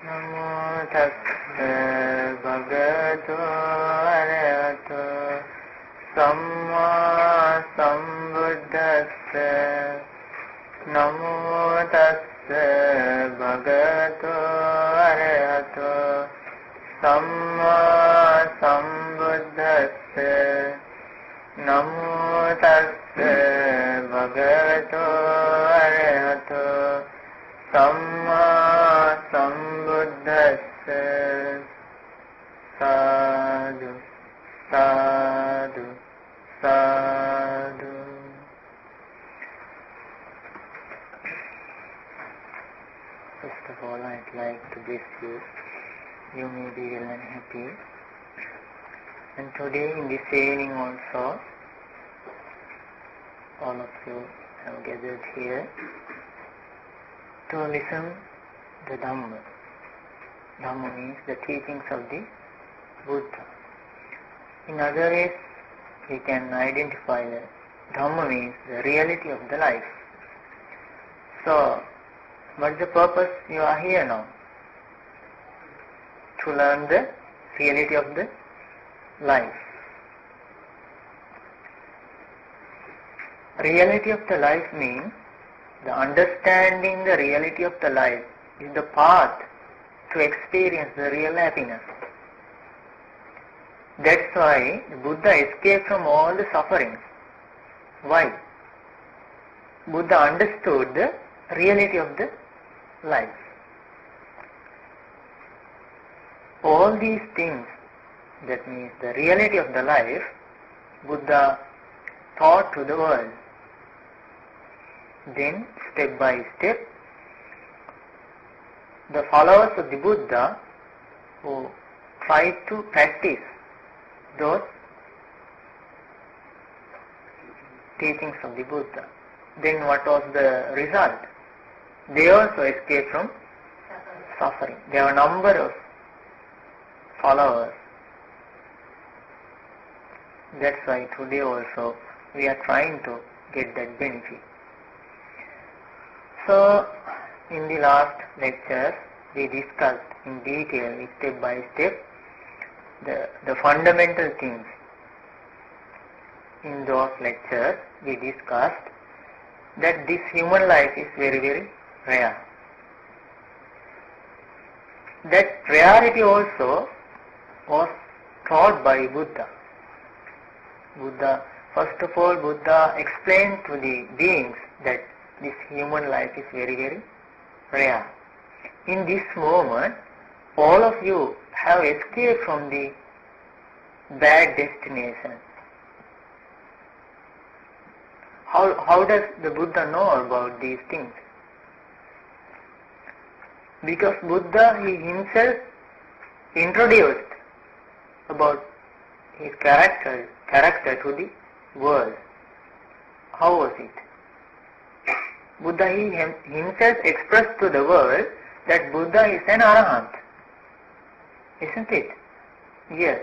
Namo tassa bhagavato arahato samma sambuddhassa. Namo tassa bhagavato arahato samma sambuddhassa. Namo tassa bhagavato arahato samma sambuddhassa. Sadhu, sadhu, sadhu. First of all, I'd like to bless you. You may be well and happy. And today in this evening also, all of you have gathered here to listen the Dhamma. Dhamma means the teachings of the Buddha. In other ways, we can identify that Dhamma means the reality of the life. So, what is the purpose you are here now? To learn the reality of the life. Reality of the life means the understanding the reality of the life is the path to experience the real happiness. That's why the Buddha escaped from all the sufferings. Why? Buddha understood the reality of the life. All these things, that means the reality of the life, Buddha taught to the world. Then, step by step, the followers of the Buddha who tried to practice those teachings of the Buddha. Then what was the result? They also escaped from suffering. There were a number of followers. That's why today also we are trying to get that benefit. So, in the last lectures, we discussed in detail, step by step, the fundamental things. In those lectures, we discussed that this human life is very, very rare. That rarity also was taught by Buddha. First of all, Buddha explained to the beings that this human life is very, very rare. In this moment, all of you have escaped from the bad destination. How does the Buddha know about these things? Because Buddha, he himself introduced about his character to the world. How was it? Buddha, he himself expressed to the world that Buddha is an arahant. Isn't it? Yes.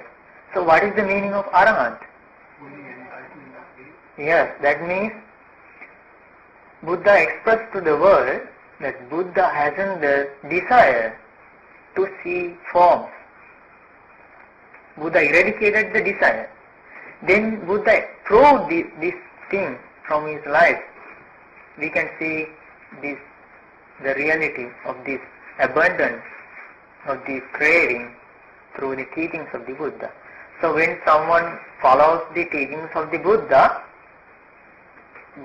So what is the meaning of arahant? Yes, that means Buddha expressed to the world that Buddha hasn't the desire to see forms. Buddha eradicated the desire. Then Buddha proved this thing from his life. We can see the reality of this abundance of this craving through the teachings of the Buddha. So when someone follows the teachings of the Buddha,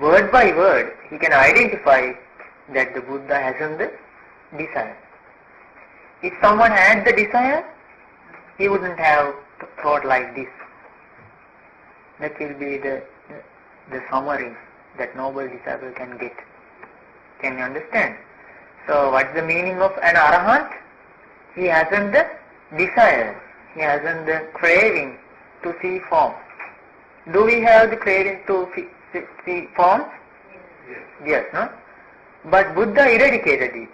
word by word, he can identify that the Buddha hasn't the desire. If someone had the desire, he wouldn't have thought like this. That will be the summary that noble disciple can get. Can you understand? So what is the meaning of an arahant? He hasn't the desire. He hasn't the craving to see forms. Do we have the craving to see forms? Yes, no? But Buddha eradicated it.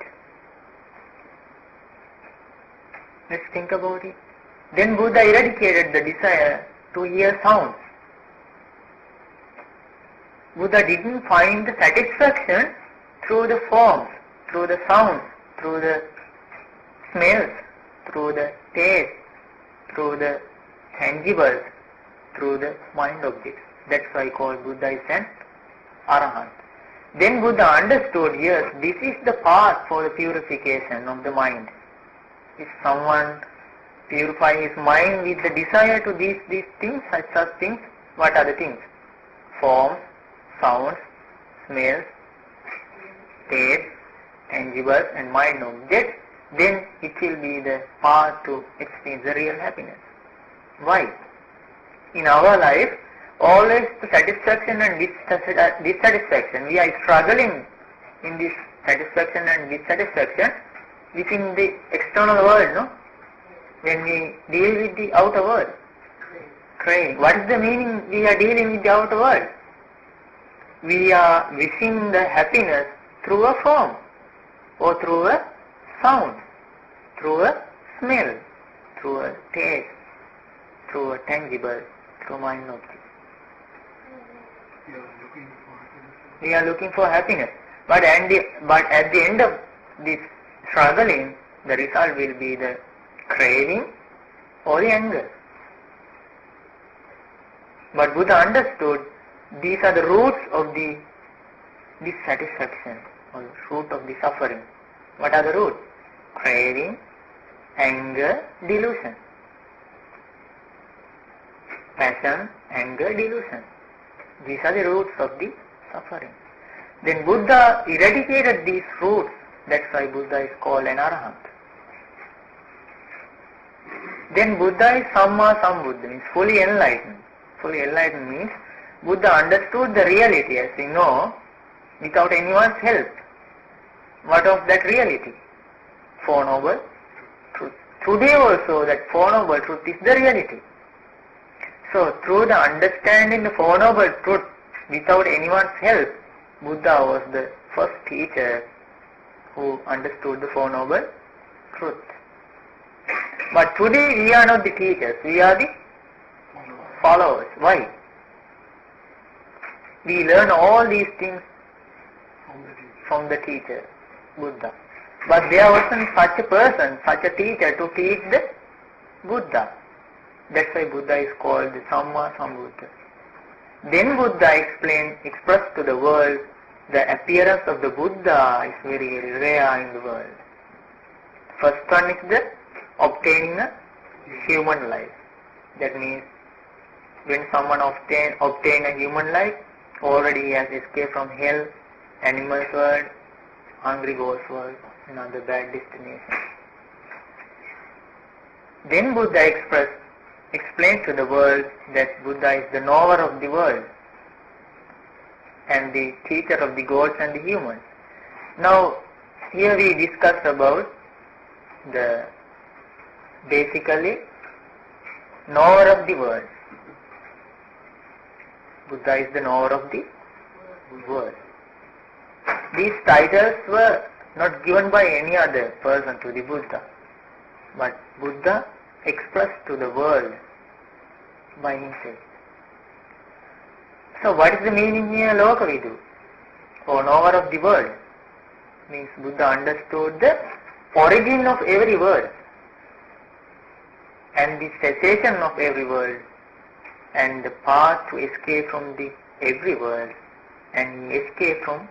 Let's think about it. Then Buddha eradicated the desire to hear sounds. Buddha didn't find the satisfaction through the forms, through the sounds, through the smells, through the taste, through the tangibles, through the mind objects. That's why I call Buddha is an Arahant. Then Buddha understood, yes, this is the path for the purification of the mind. If someone purify his mind with the desire to these things, such things, what are the things? Forms, sounds, smells, taste, tangibles and mind objects, then it will be the path to experience the real happiness. Why? In our life, always the satisfaction and dissatisfaction, we are struggling in this satisfaction and dissatisfaction within the external world, no? When we deal with the outer world. Craving. What is the meaning we are dealing with the outer world? We are wishing the happiness through a form, or through a sound, through a smell, through a taste, through a tangible, through mind object. We are looking for happiness. But at the end of this struggling, the result will be the craving or the anger. But Buddha understood these are the roots of the dissatisfaction, or the root of the suffering. What are the roots? Craving, anger, delusion. Passion, anger, delusion. These are the roots of the suffering. Then Buddha eradicated these roots. That's why Buddha is called an Arahant. Then Buddha is Samma Sambuddha, means fully enlightened. Fully enlightened means Buddha understood the reality, as we know, without anyone's help. What of that reality? Four Noble Truths. Today also that Four Noble Truth is the reality. So through the understanding the Four Noble Truth without anyone's help, Buddha was the first teacher who understood the Four Noble Truths. But today we are not the teachers, we are the followers. Why? We learn all these things from the teacher, Buddha. But there wasn't such a person, such a teacher to teach the Buddha. That's why Buddha is called the Samma Sambuddha. Then Buddha expressed to the world the appearance of the Buddha is very, very rare in the world. First one is the obtaining a human life. That means when someone obtain a human life, already he has escaped from hell, animals world, hungry ghost world, and other bad destinations. Then Buddha explained to the world that Buddha is the knower of the world and the teacher of the gods and the humans. Now, here we discussed about the basically knower of the world. Buddha is the knower of the world. These titles were not given by any other person to the Buddha, but Buddha expressed to the world by himself. So what is the meaning here, Lokavidu, or knower of the world? Means Buddha understood the origin of every world and the cessation of every world and the path to escape from the every world, and he escaped from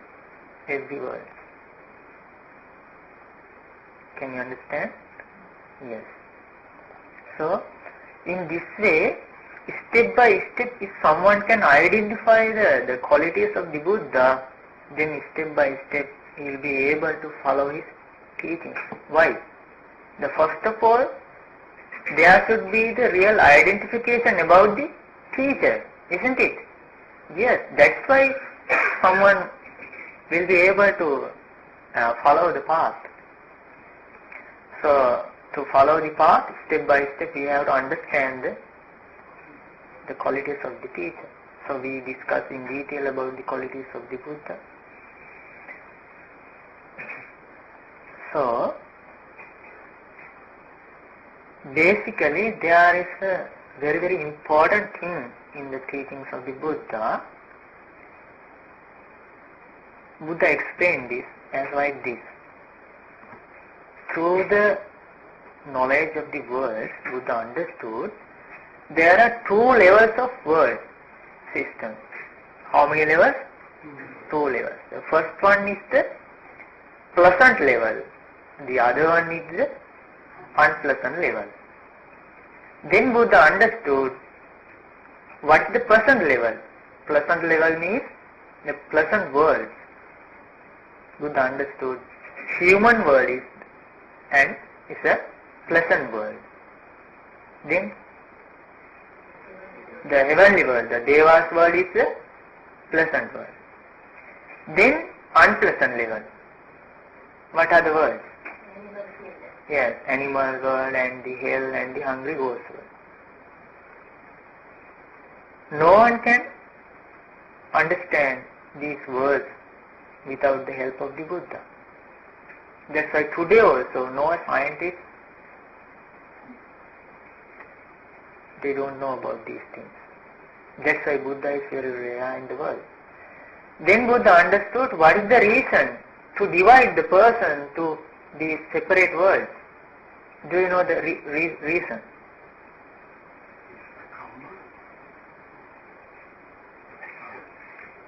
every world. Can you understand? Yes. So, in this way, step by step, if someone can identify the qualities of the Buddha, then step by step he will be able to follow his teachings. Why? The first of all, there should be the real identification about the teacher, isn't it? Yes, that's why someone will be able to follow the path. So, to follow the path, step by step, we have to understand the qualities of the teacher. So, we discuss in detail about the qualities of the Buddha. So, basically, there is a very, very important thing in the teachings of the Buddha. Buddha explained this as like this. Through the knowledge of the world, Buddha understood there are two levels of world system. How many levels? Two levels. The first one is the pleasant level. The other one is the unpleasant level. Then Buddha understood what is the pleasant level. Pleasant level means the pleasant world. Buddha understood human world is a pleasant world. Then the heavenly world, the Devas world is a pleasant world. Then unpleasant level. What are the worlds? Yes, animal world and the hell and the hungry ghost world. No one can understand these words without the help of the Buddha. That's why today also no scientist, they don't know about these things. That's why Buddha is very rare in the world. Then Buddha understood what is the reason to divide the person to these separate worlds. Do you know the reason?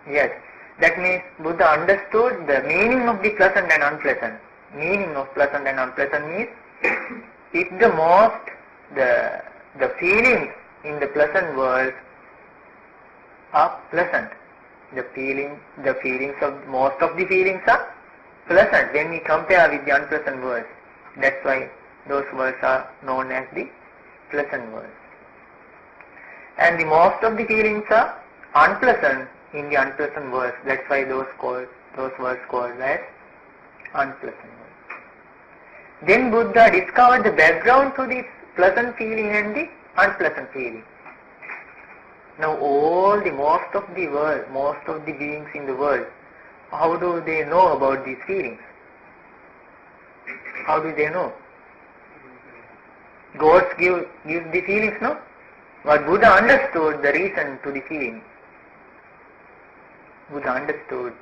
Yes, that means Buddha understood the meaning of the pleasant and unpleasant. Meaning of pleasant and unpleasant means if the feelings in the pleasant world are pleasant, the feelings of most of the feelings are pleasant when we compare with the unpleasant worlds. That's why those worlds are known as the pleasant worlds. And the most of the feelings are unpleasant in the unpleasant worlds. That's why those worlds called as unpleasant worlds. Then Buddha discovered the background to this pleasant feeling and the unpleasant feeling. Now most of the beings in the world, how do they know about these feelings? How do they know? Gods give the feelings, no? But Buddha understood the reason to the feeling. Buddha understood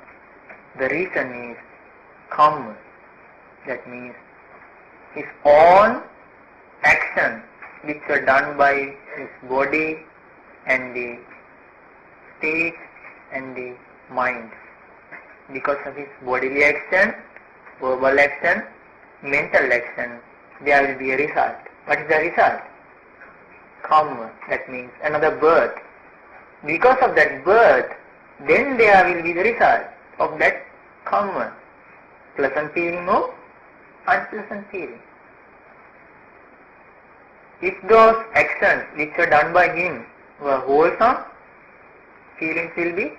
the reason is karma. That means his own action which are done by his body and the speech and the mind. Because of his bodily action, verbal action, mental action, there will be a result. What is the result? Karma. That means another birth. Because of that birth, then there will be the result of that karma. Pleasant feeling or unpleasant feeling. If those actions which are done by him were wholesome, feelings will be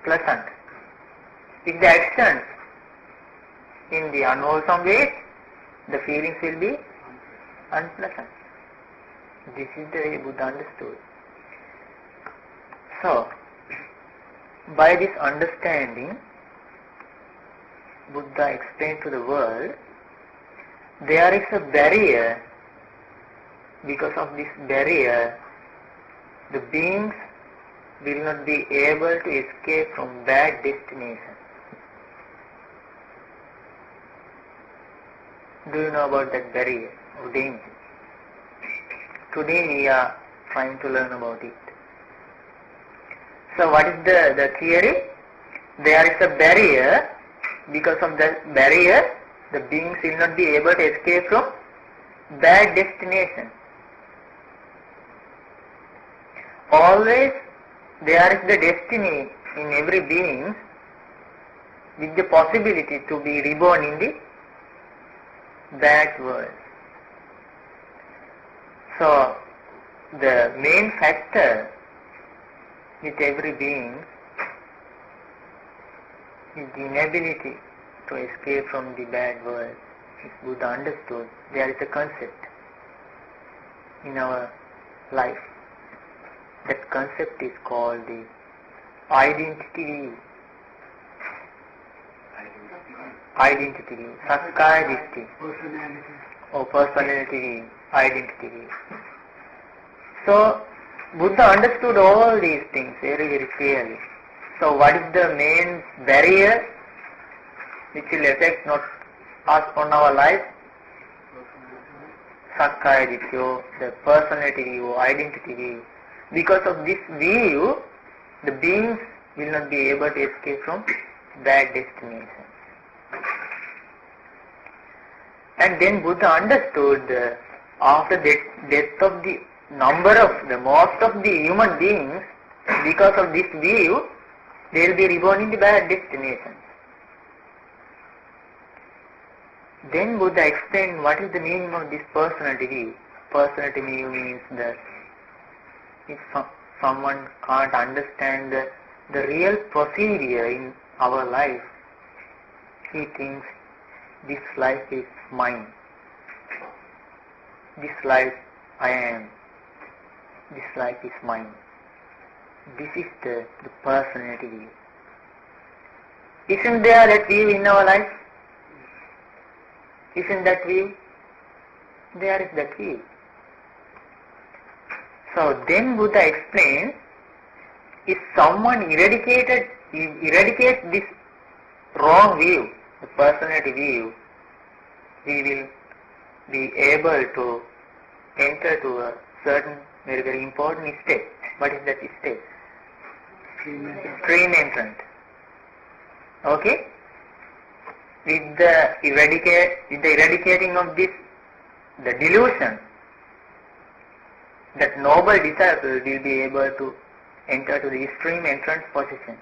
pleasant. If the actions in the unwholesome ways, the feelings will be unpleasant. This is the way Buddha understood. So, by this understanding, Buddha explained to the world, there is a barrier. Because of this barrier, the beings will not be able to escape from bad destination. Do you know about that barrier of danger? Today we are trying to learn about it. So what is the theory? There is a barrier. Because of that barrier, the beings will not be able to escape from bad destination. Always there is the destiny in every being with the possibility to be reborn in the bad world. So the main factor with every being is the inability to escape from the bad world. If Buddha understood, there is a concept in our life. That concept is called the identity view. Identity view. Sakkaya Ditti. Or personality view. Identity view. So, Buddha understood all these things very, very clearly. So, what is the main barrier which will affect not us on our life? sakkaya ditthya, the personality view, identity view. Because of this view, the beings will not be able to escape from bad destination. And then Buddha understood after the death of the most of the human beings, because of this view, they will be reborn in the bad destinations. Then Buddha explained what is the meaning of this personality view. Personality view means that if someone can't understand the real procedure in our life, he thinks this life is mine. This life I am. This life is mine. This is the personality view. Isn't there that view in our life? Isn't that view? There is that view. So then Buddha explains, if someone eradicates this wrong view, the personality view, we will be able to enter to a certain very, very important state. What is that state? Stream entrant. Okay? With the eradicating of this, the delusion, that noble disciple will be able to enter to the stream entrance position.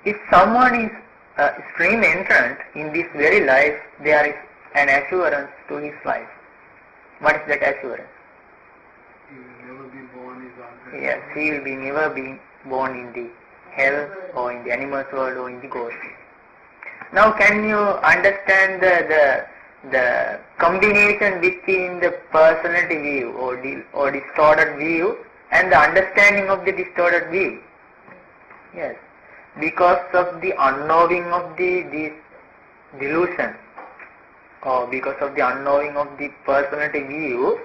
If someone is a stream entrant in this very life, there is an assurance to his life. What is that assurance? He will never be born in the Yes, he will never be born in the hell or in the animal world or in the ghost. Now can you understand the combination between the personality view or distorted view and the understanding of the distorted view? Yes, because of the unknowing of this delusion, or because of the unknowing of the personality view,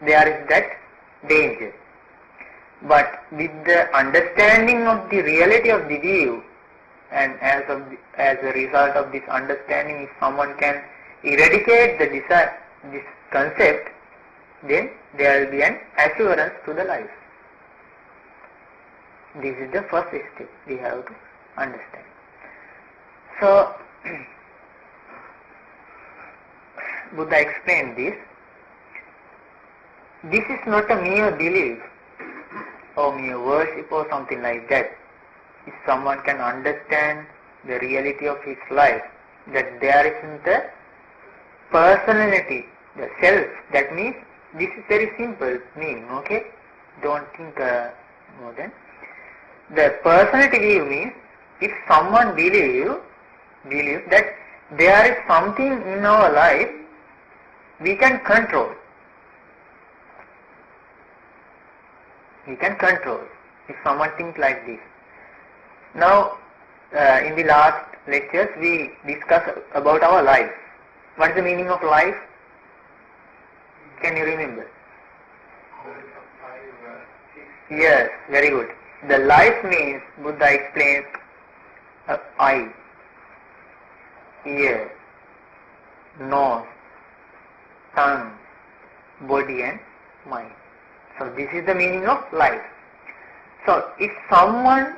there is that danger. But with the understanding of the reality of the view, and as a result of this understanding, if someone can eradicate this concept, then there will be an assurance to the life. This is the first step we have to understand. So, Buddha explained this. This is not a mere belief or mere worship or something like that. If someone can understand the reality of his life, that there isn't a personality, the self, that means this is very simple meaning, okay? Don't think more than. The personality view means if someone believes that there is something in our life we can control. We can control if someone thinks like this. Now, in the last lectures we discussed about our life. What is the meaning of life? Can you remember? Yes, very good. The life means, Buddha explains, eye, ear, nose, tongue, body and mind. So this is the meaning of life. So if someone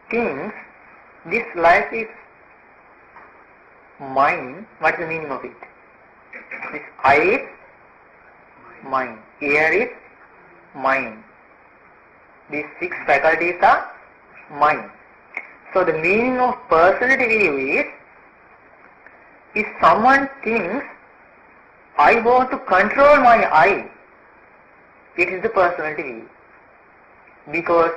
thinks this life is mine, what is the meaning of it? This eye is mine, ear is mine, these 6 faculties are mine. So the meaning of personality view is, if someone thinks I want to control my eye, it is the personality view. Because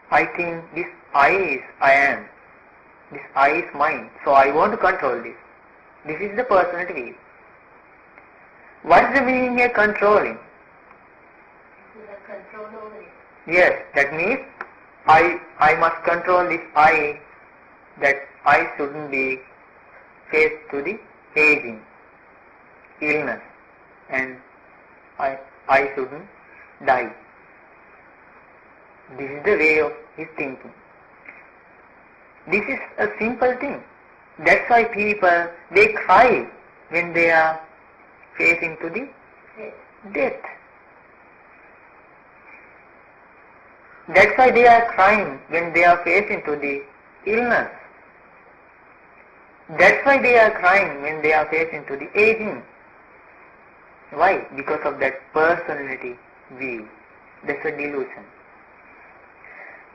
I think this eye is I am, this eye is mine, so I want to control this. This is the personality view. What is the meaning of controlling? You have control over it. Yes, that means I must control this eye, that I shouldn't be faced to the aging, illness, and I shouldn't die. This is the way of his thinking. This is a simple thing. That's why people, they cry when they are facing to the death. That's why they are crying when they are facing to the illness. That's why they are crying when they are facing to the aging. Why? Because of that personality view. That's a delusion.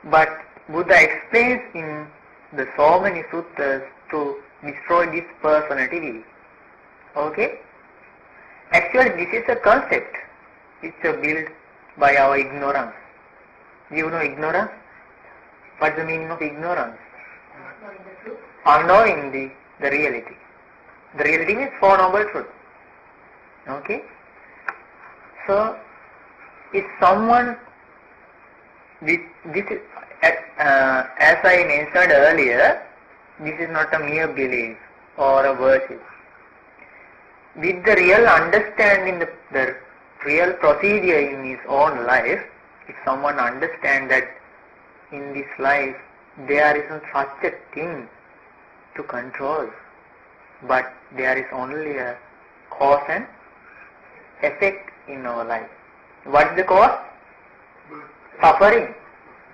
But Buddha explains in the so many sutras to destroy this personality view. Okay? Actually, this is a concept which is built by our ignorance. You know ignorance? What's the meaning of ignorance? Knowing the truth. Unknowing the reality. The reality means Four Noble Truths. Okay? So, if someone, this is, as I mentioned earlier, this is not a mere belief or a worship. With the real understanding, the real procedure in his own life, if someone understands that in this life there isn't such a thing to control, but there is only a cause and effect in our life. What is the cause? Suffering.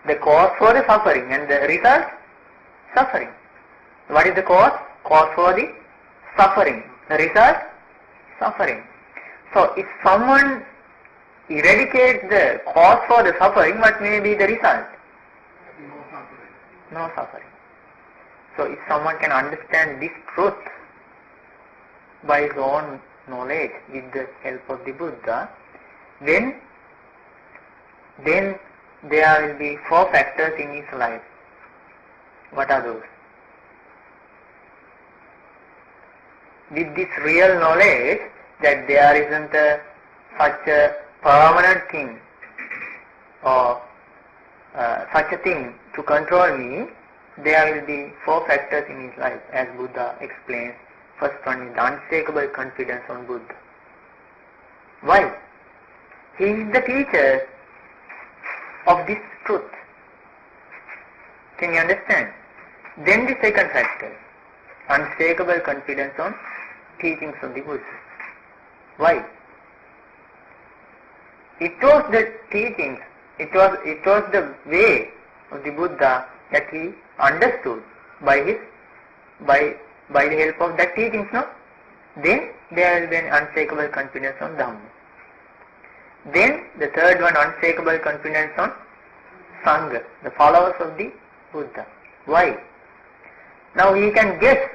The cause for the suffering and the result? Suffering. What is the cause? Cause for the suffering. The result? Suffering. So if someone eradicates the cause for the suffering, what may be the result? No suffering. No suffering. So if someone can understand this truth by his own knowledge with the help of the Buddha, then there will be four factors in his life. What are those? With this real knowledge that there isn't such a permanent thing or such a thing to control me, there will be four factors in his life, as Buddha explains. First one is the unshakable confidence on Buddha. Why? He is the teacher of this truth. Can you understand? Then the second factor, unshakable confidence on teachings of the Buddha. Why? It was the teachings, it was the way of the Buddha that he understood by the help of that teachings, no? Then there will be an unshakable confidence on Dhamma. Then the third one, unshakable confidence on Sangha, the followers of the Buddha. Why? Now he can guess,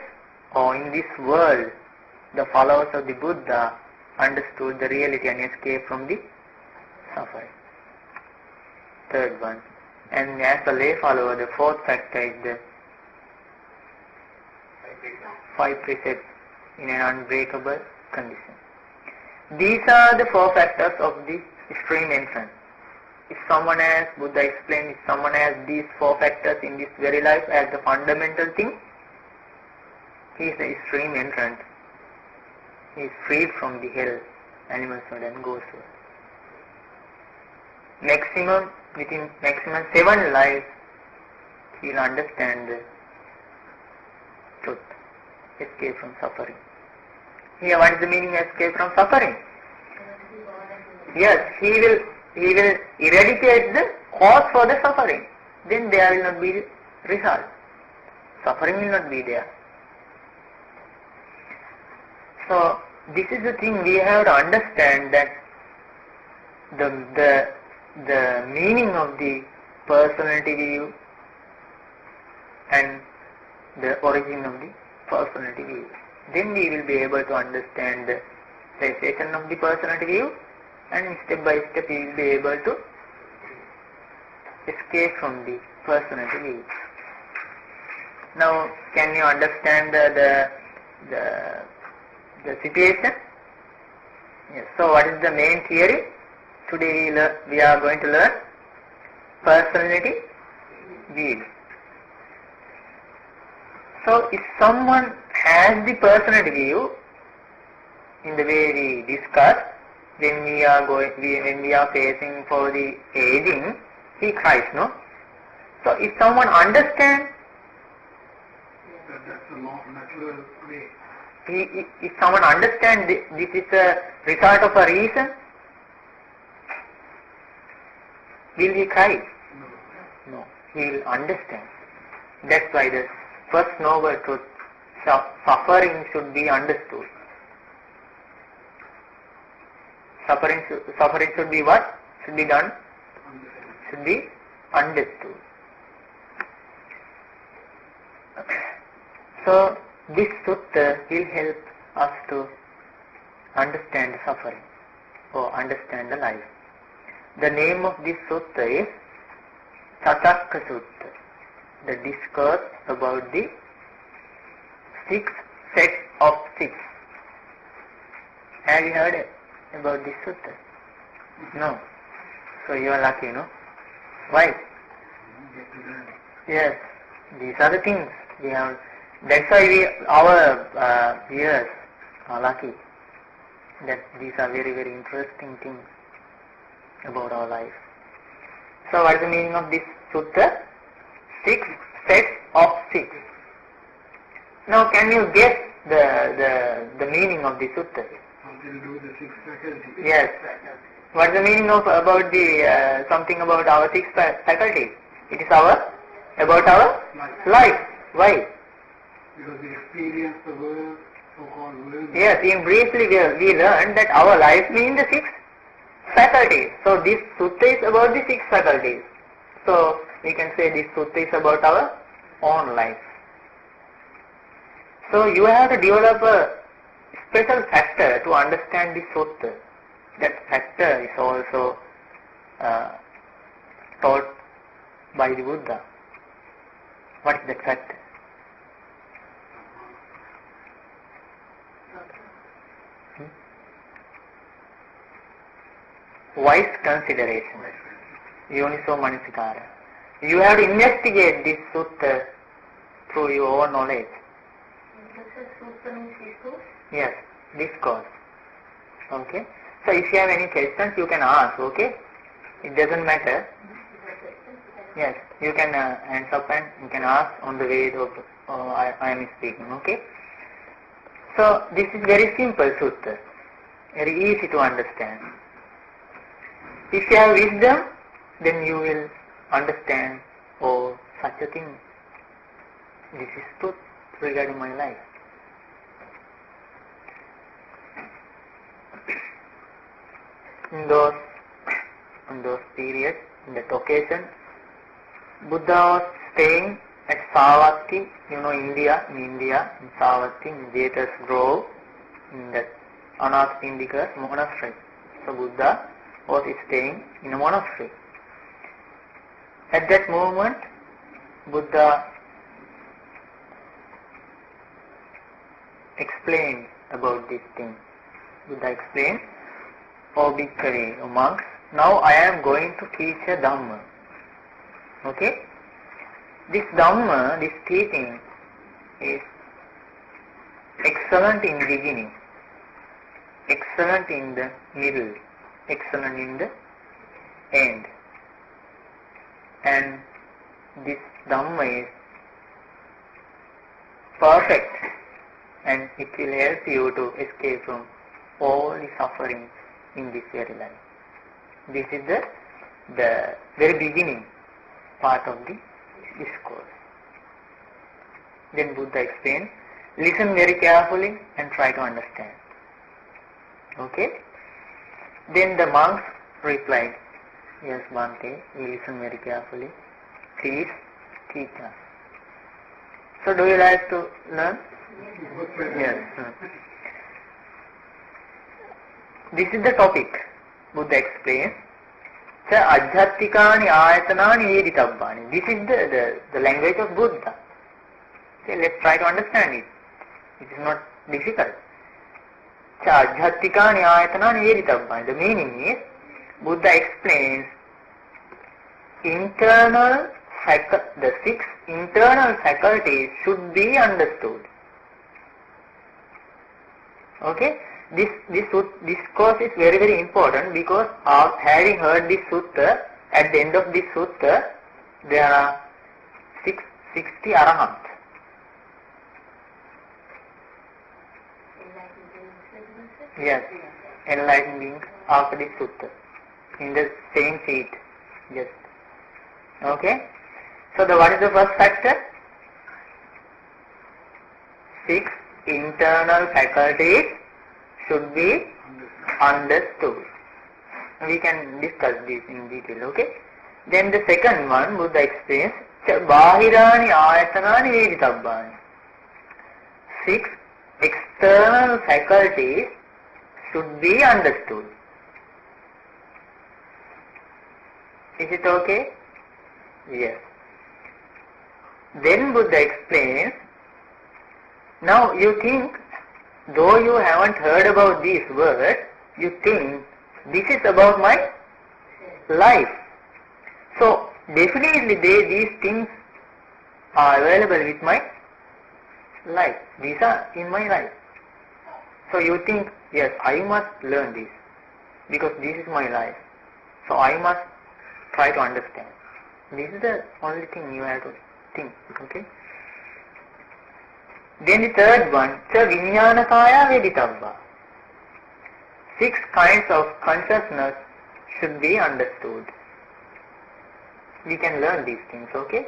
in this world the followers of the Buddha understood the reality and escaped from the suffering. Third one. And as a lay follower, the fourth factor is the 5 precepts in an unbreakable condition. These are the four factors of the stream entrance. If someone has, Buddha explained, if someone has these four factors in this very life as the fundamental thing, he is the stream entrant. He is freed from the hell, animal world and ghost world. Within maximum 7 lives, he will understand the truth, escape from suffering. Here, what is the meaning of escape from suffering? Yes, he will eradicate the cause for the suffering. Then there will not be result. Suffering will not be there. So this is the thing we have to understand, that the meaning of the personality view and the origin of the personality view. Then we will be able to understand the cessation of the personality view, and step by step we will be able to escape from the personality view. Now, can you understand the situation? Yes. So, what is the main theory? Today we are going to learn personality view. So, if someone has the personality view, in the way we discussed, when we are facing for the aging, he cries, no? So, if someone understands, that's a natural way. if someone understands this is a result of a reason, will he cry? No, he will understand. That's why the first noble truth, suffering should be understood. Suffering should be what? Should be done? Should be understood. So this sutta will help us to understand the suffering or understand the life. The name of this sutta is Satakka Sutta, the discourse about the 6 sets of 6. Have you heard about this sutta? No. So you are lucky, no? Why? Yes, these are the things we have. That's why our ears are lucky. That these are very, very interesting things about our life. So what is the meaning of this sutta? 6 sets of 6. Now can you guess the meaning of the sutta? Something to do with the 6 faculties. Yes. What is the meaning of about the something about our 6 faculties? It is about our life. Why? Because we experience the world, so-called world. Yes, in briefly we learned that our life means the 6 faculties. So this sutta is about the 6 faculties. So we can say this sutta is about our own life. So you have to develop a special factor to understand this sutta. That factor is also taught by the Buddha. What is that factor? Wise consideration. Yoniso Manasikara. You have to investigate this sutta through your own knowledge. Sutta means discourse? Yes, discourse. Okay. So if you have any questions, you can ask. Okay. It doesn't matter. Yes, you can hands up and you can ask on the way of I am speaking. Okay. So this is very simple sutta, very easy to understand. If you have wisdom, then you will understand, oh, such a thing. This is truth regarding my life. In those periods, in that occasion, Buddha was staying at Savatthi, India, in Savatthi, in Jeta's Grove, in that Anathapindika monastery. So Buddha was staying in a monastery. At that moment, Buddha explained about this thing. Buddha explained, O Bhikkhave, O monks, now I am going to teach a Dhamma. Okay? This Dhamma, this teaching is excellent in beginning, excellent in the middle, excellent in the end. And this Dhamma is perfect and it will help you to escape from all the sufferings in this very life. This is the very beginning part of the discourse. Then Buddha explained, listen very carefully and try to understand. Okay? Then the monks replied, yes, Bhante, we listen very carefully. Please teach us. So do you like to learn? Yes. This is the topic. Buddha explains. Ajhattikani ayatanani editabbani. This is the language of Buddha. Okay, let's try to understand it. It is not difficult. Ajhattikani ayatanani editabbani. The meaning is, Buddha explains the 6 internal faculties should be understood. Okay? This course is very, very important because having heard this sutta, at the end of this sutta, there are 60 arahants. Yes, enlightened beings after this sutta. In the same sheet. Yes. Okay? So what is the first factor? 6 internal faculties should be understood. We can discuss this in detail, okay? Then the second one, Buddha explains, Bahirani ayatanani veditabbani. 6 external faculties should be understood. Is it okay? Yes. Then Buddha explains, now you think, though you haven't heard about these words, you think this is about my life. So definitely these things are available with my life. These are in my life. So you think, yes, I must learn this because this is my life. So I must try to understand. This is the only thing you have to think, okay? Then the third one, cha vijnanakaya veditabba. 6 kinds of consciousness should be understood. We can learn these things, okay?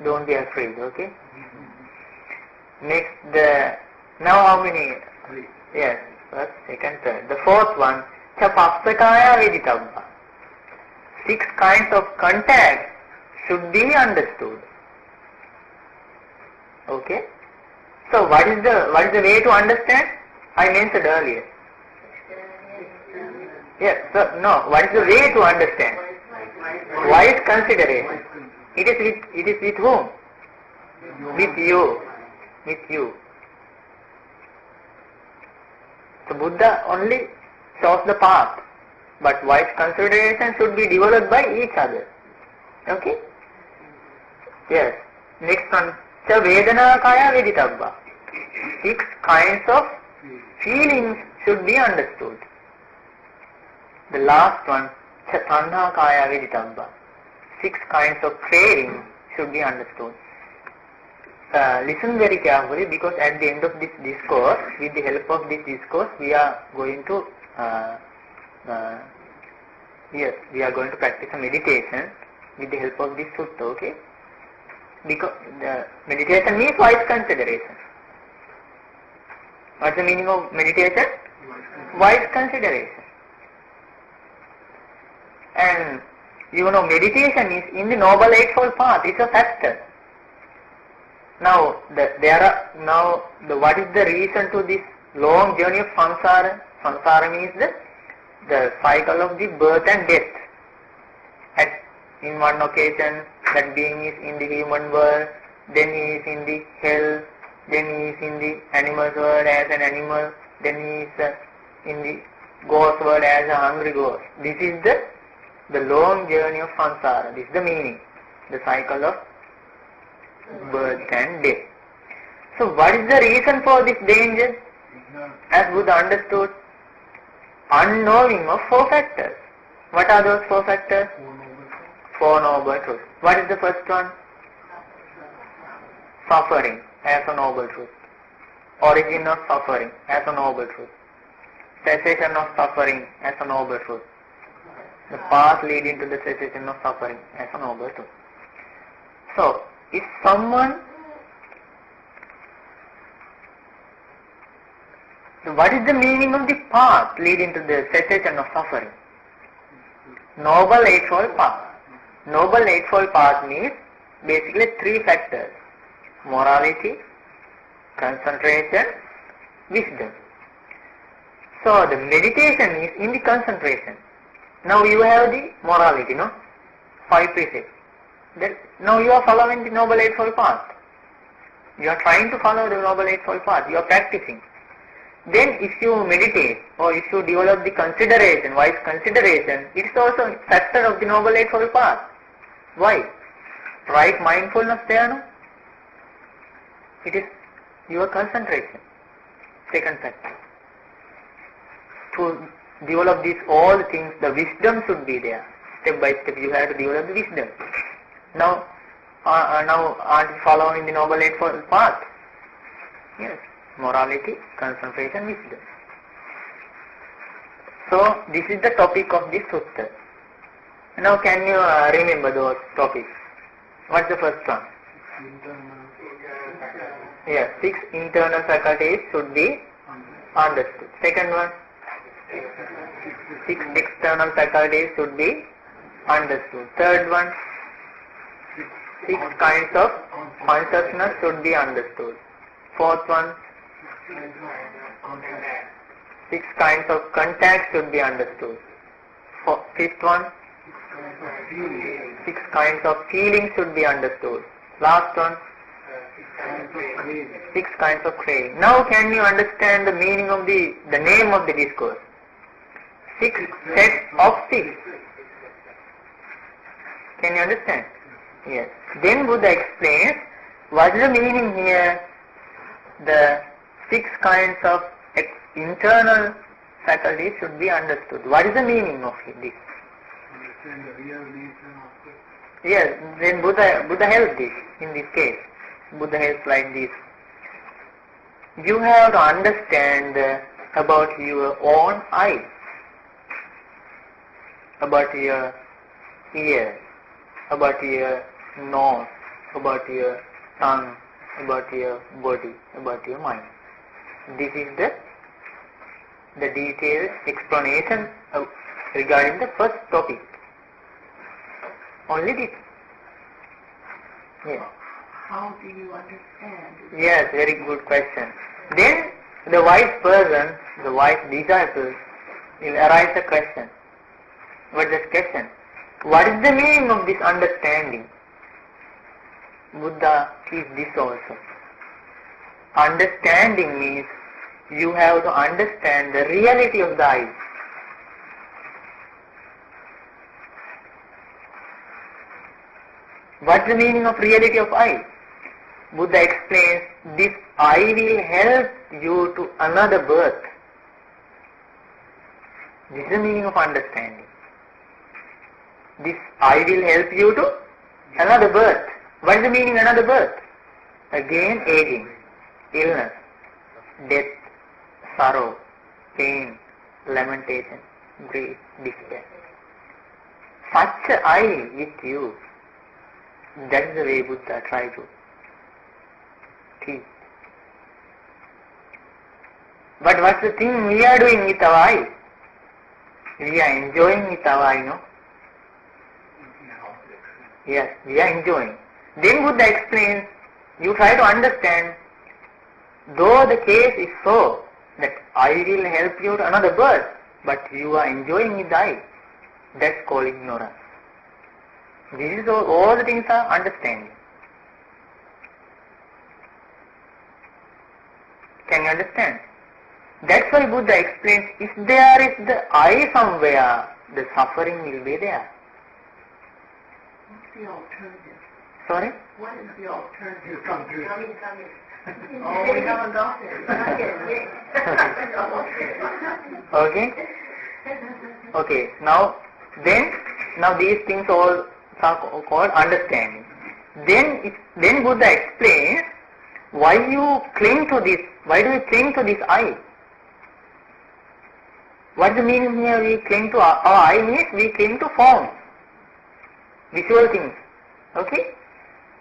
Don't be afraid, okay? Next, now how many? 3. Yes, first, second, third. The fourth one, cha passakaya veditabba. 6 kinds of contact should be understood. Okay? So what is the way to understand? I mentioned earlier. Yes, so no, what is the way to understand? Wise consideration. It is with whom? With you. With you. So Buddha only shows the path, but wise consideration should be developed by each other. Okay? Yes. Next one, cha vedanakaya veditabba. 6 kinds of feelings should be understood. The last one, cha tanhakaya veditabba. 6 kinds of craving should be understood. Listen very carefully, because at the end of this discourse, with the help of this discourse, we are going to practice a meditation with the help of this sutta, okay? Because the meditation means wise consideration. What's the meaning of meditation? Wise consideration. And meditation is in the Noble Eightfold Path. It's a factor. Now, what is the reason to this long journey of samsara? Samsara means the cycle of the birth and death. In one occasion, that being is in the human world, then he is in the hell, then he is in the animal world as an animal, then he is in the ghost world as a hungry ghost. This is the long journey of samsara. This is the meaning, the cycle of birth and death. So what is the reason for this danger? As Buddha understood, unknowing of 4 factors. What are those 4 factors? 4 noble truths. What is the first one? Suffering as a noble truth. Origin of suffering as a noble truth. Cessation of suffering as a noble truth. The path leading to the cessation of suffering as a noble truth. So, if someone, what is the meaning of the path leading to the cessation of suffering? Noble Eightfold Path. Noble Eightfold Path means basically 3 factors: morality, concentration, wisdom. So the meditation is in the concentration. Now you have the morality, 5 precepts. Now you are following the Noble Eightfold Path. You are trying to follow the Noble Eightfold Path. You are practicing. Then if you meditate or if you develop the consideration, wise consideration, it is also a factor of the Noble Eightfold Path. Why? Right mindfulness there, no? It is your concentration. Second factor. To develop these all things, the wisdom should be there. Step by step you have to develop the wisdom. Now aren't you following the Noble Eightfold Path? Yes. Morality, concentration, wisdom. So this is the topic of this sutta. Now can you remember those topics? What's the first one? Yes, 6 internal faculties should be understood. Second one, 6 external faculties should be understood. Third one, 6 kinds of consciousness should be understood. Fourth one, 6 kinds of contact should be understood. Fifth one, 6 kinds of feelings should be understood. Last one, 6 kinds of craving. Now can you understand the meaning of the name of the discourse? 6 sets of 6. Can you understand? Yes. Then Buddha explains what is the meaning here. The 6 kinds of internal faculties should be understood. What is the meaning of this? Understand the real nature of it. Yes, then Buddha helps this in this case. Buddha helps like this. You have to understand about your own eye, about your ear, about your nose, about your tongue, about your body, about your mind. This is the detailed explanation regarding the first topic. Only this. Yes. How do you understand? Yes, very good question. Then the wise person, the wise disciple will arise a question. What is the question? What is the meaning of this understanding? Buddha teaches this also. Understanding means you have to understand the reality of the eye. What's the meaning of reality of eye? Buddha explains this eye will help you to another birth. This is the meaning of understanding. This eye will help you to another birth. What is the meaning of another birth? Again aging, illness, death, sorrow, pain, lamentation, grief, despair. Such an eye with you. That is the way Buddha tried to teach. But what's the thing we are doing with our eye? We are enjoying with our eye, no? Yes, we are enjoying. Then Buddha explains, you try to understand, though the case is so, that eye will help you to another birth, but you are enjoying with the eye. That's called ignorance. This is all the things are understanding. Can you understand? That's why Buddha explains, if there is the eye somewhere, the suffering will be there. What's the alternative? Sorry? What is the alternative? You come to it. Come in. Oh, we haven't got there. Not yet. Okay? Okay, now these things all are called understanding. Then Buddha explains why you cling to this, why do you cling to this eye? What is the meaning here? We cling to our eye means we cling to forms, visual things. Okay?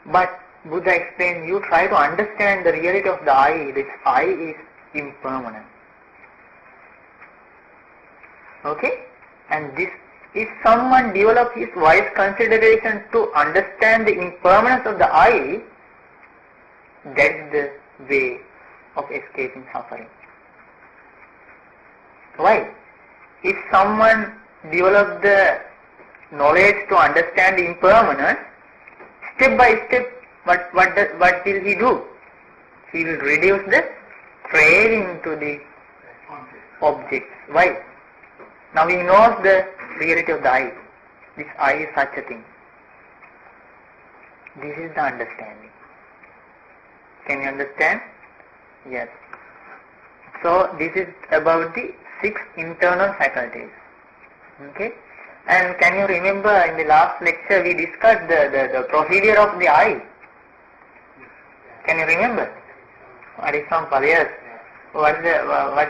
But Buddha explains, you try to understand the reality of the eye. This eye is impermanent. Okay? And this, if someone develops his wise consideration to understand the impermanence of the eye, that's the way of escaping suffering. Why? If someone develops the knowledge to understand the impermanence, step by step, what will he do? He will reduce the craving to the objects. Why? Now he knows the reality of the eye. This eye is such a thing. This is the understanding. Can you understand? Yes. So this is about the 6 internal faculties. Okay? And can you remember in the last lecture we discussed the procedure of the eye? Can you remember? What is some yes. what's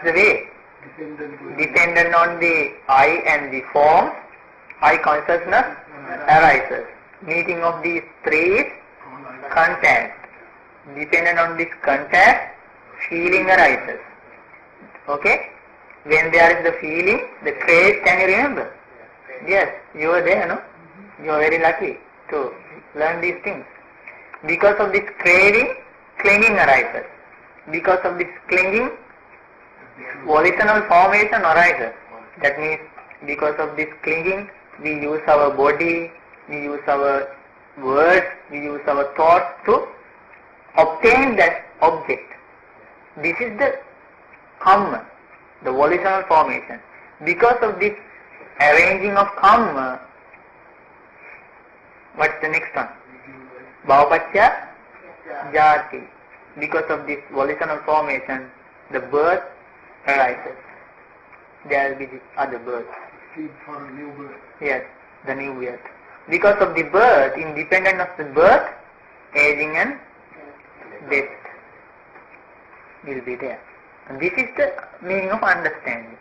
the way? Dependent. Dependent on the I and the form, I consciousness arises. Meeting of these three is contact. Dependent on this contact, feeling arises. Okay? When there is the feeling, the trace, can you remember? Yes, you were there, no? You are very lucky to learn these things. Because of this craving, clinging arises. Because of this clinging, volitional formation arises. That means because of this clinging, we use our body, we use our words, we use our thoughts to obtain that object. This is the karma, the volitional formation. Because of this arranging of karma, what's the next one? Bhavapaccha jati. Because of this volitional formation, the birth arises. There will be the other birth. Seed for a new birth. Yes, the new birth. Because of the birth, independent of the birth, aging and death will be there. And this is the meaning of understanding.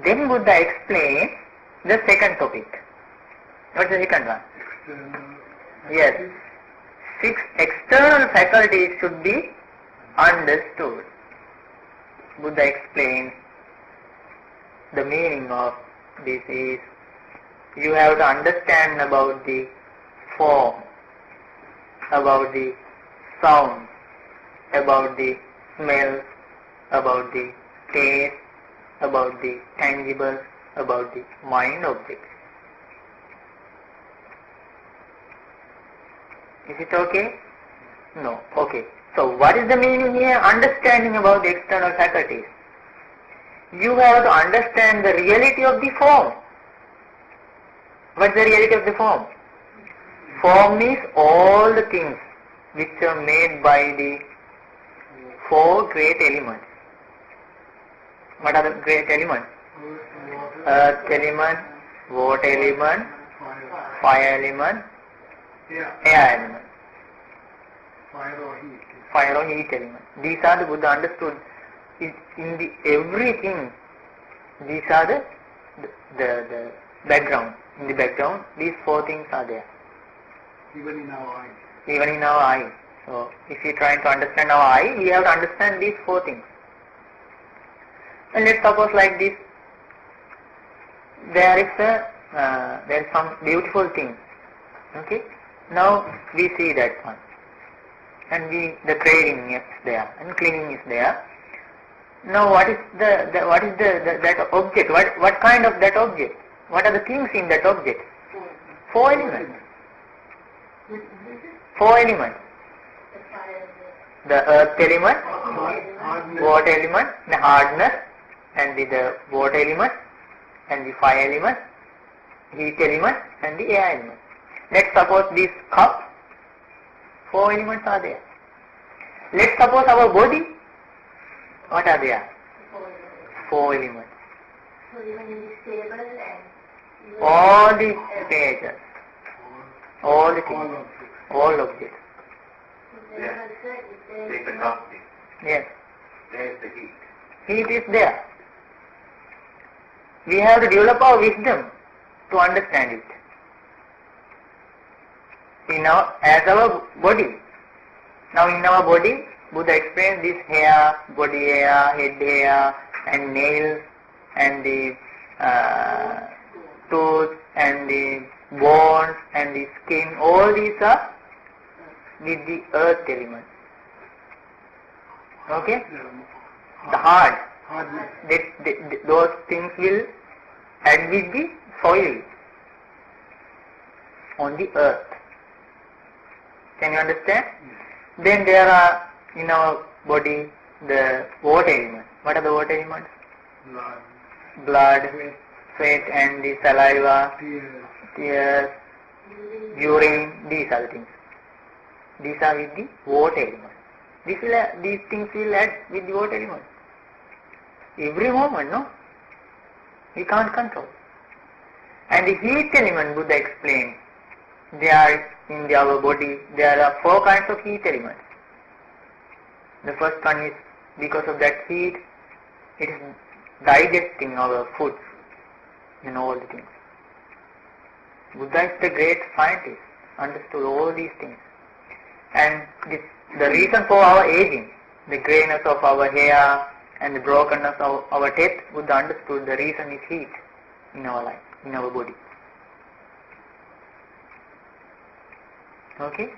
Then Buddha explains the second topic. What's the second one? External. Yes. 6 external faculties should be understood. Buddha explains the meaning of this is you have to understand about the form, about the sound, about the smell, about the taste, about the tangible, about the mind objects. Is it okay? No. Okay. So what is the meaning here? Understanding about the external faculties. You have to understand the reality of the form. What's the reality of the form? Form is all the things which are made by the 4 great elements. What are the great elements? Earth element, water element, fire element, air element. Fire or heat element. These are the Buddha understood. In the everything, these are the background. In the background, these 4 things are there. Even in our eyes. Even in our eye. So, if you try to understand our eye, we have to understand these 4 things. And let's suppose like this. There is some beautiful thing. Okay. Now we see that one. And the craving is there and clinging is there. Now what is that object? What kind of that object? What are the things in that object? 4 elements. 4 elements. The earth element, water element, the hardness, and the water element, and the fire element, heat element, and the air element. Let's suppose this cup, 4 elements are there. Let's suppose our body, what are there? 4 elements. So even in this table and All the creatures, all the things, all objects. Take the coffee. Yes, There is the heat. heat is there. We have to develop our wisdom to understand it. As our body. Now in our body, Buddha explains this hair, body hair, head hair, and nails, and the tooth, and the bones, and the skin. All these are with the earth element. Okay? The heart. Those things will add with the soil on the earth. Can you understand? Then there are in our body the water elements. What are the water elements? Blood, sweat, and the saliva, tears, urine. These are the things. These are with the water element. These things will add with the water element. Every moment, no? We can't control. And the heat element, Buddha explained, they are in our body, there are 4 kinds of heat elements. The first one is because of that heat, it is digesting our foods and all the things. Buddha is the great scientist, understood all these things. And the reason for our aging, the greyness of our hair and the brokenness of our teeth, Buddha understood the reason is heat in our life, in our body. Okay?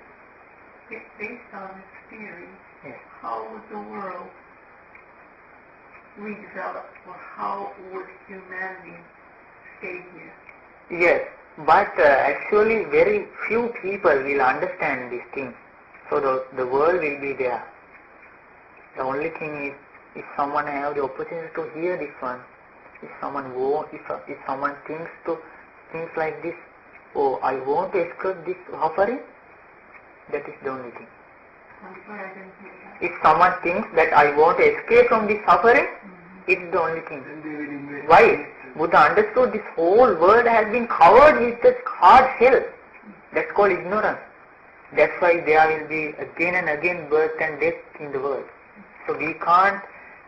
Based on this theory, Yes. how would the world redevelop, or how would humanity stay here? Yes, but actually very few people will understand these things. So the world will be there. The only thing is, if someone have the opportunity to hear this one, if someone thinks like this, oh, I want to escape this suffering, that is the only thing. If someone thinks that I want to escape from this suffering, it's the only thing. Why? Buddha understood this whole world has been covered with this hard shell. That's called ignorance. That's why there will be again and again birth and death in the world. So we can't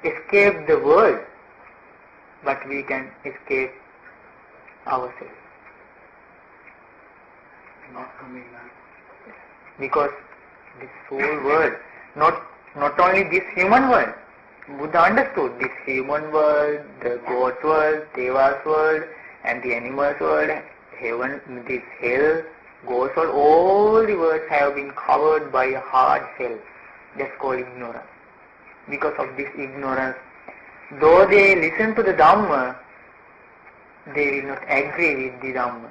escape the world, but we can escape ourselves. Not coming back. Because this whole world, not only this human world, Buddha understood this human world, the God's world, Deva's world, and the animals world, heaven, this hell, God's world, all the worlds have been covered by a hard shell. That's called ignorance. Because of this ignorance, though they listen to the Dhamma, they will not agree with the Dhamma.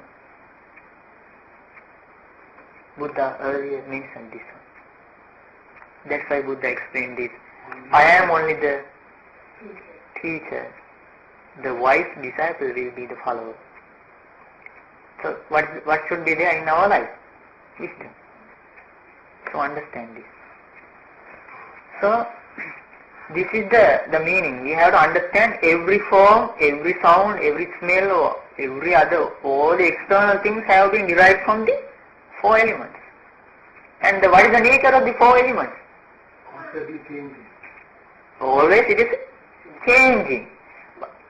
Buddha earlier mentioned this one. That's why Buddha explained this. I am only the teacher. The wise disciple will be the follower. So what should be there in our life? Wisdom. So understand this. So this is the meaning. We have to understand every form, every sound, every smell, or every other, all the external things have been derived from the four elements. And what is the nature of the four elements? Constantly changing. Always it is changing.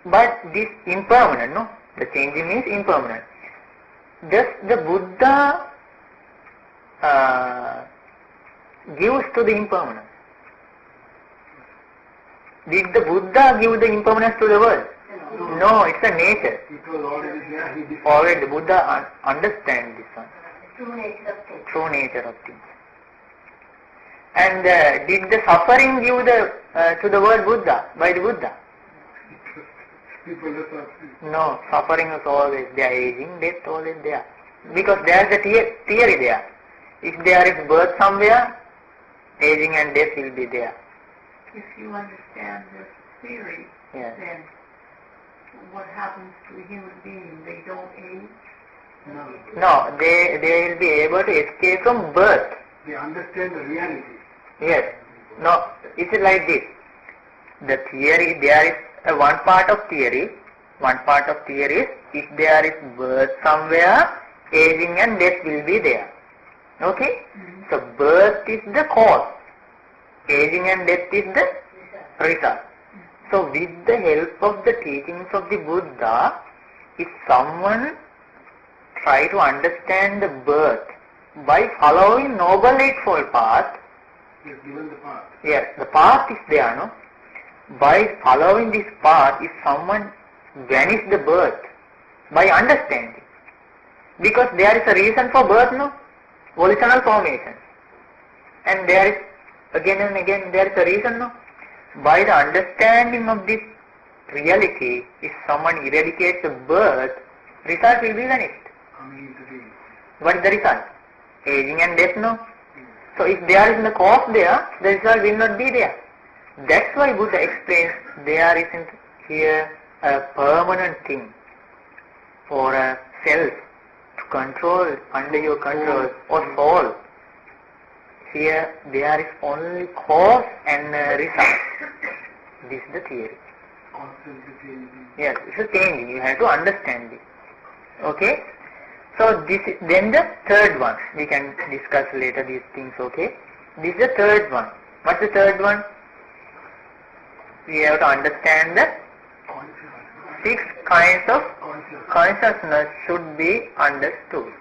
But this impermanent, no? The changing means impermanent. Just the Buddha gives to the impermanence. Did the Buddha give the impermanence to the world? No, it's a nature. It was already there. He decided. Already the Buddha understands this one. True nature of things. True nature of things. And did the suffering give to the world Buddha, by the Buddha? People are suffering. No, suffering is always there, aging, death always there. Because there is a theory there. If there is birth somewhere, aging and death will be there. If you understand this theory, Yes. then what happens to a human being? They don't age? No, they will be able to escape from birth. They understand the reality. Yes. No, it's like this. The theory, there is one part of theory. One part of theory is, if there is birth somewhere, aging and death will be there. Okay? So birth is the cause. Aging and death is the result. So with the help of the teachings of the Buddha, if someone try to understand the birth by following Noble Eightfold Path, He has given the path. yes, the path is there, no? By following this path, if someone vanish the birth by understanding, because there is a reason for birth, no? Volitional formation. And there is, again and again, there is a reason, no? By the understanding of this reality, if someone eradicates the birth, result will be vanished. Coming into being. What is the result? Aging and death, no? So if there is no cause there, the result will not be there. That's why Buddha explains there isn't here a permanent thing or a self to control, under your control, or soul. Here there is only cause and result. This is the theory. Constantly changing. Yes, it's a changing. You have to understand this. Okay? So this is then the third one. We can discuss later these things, okay? This is the third one. What's the third one? We have to understand the 6 kinds of consciousness should be understood.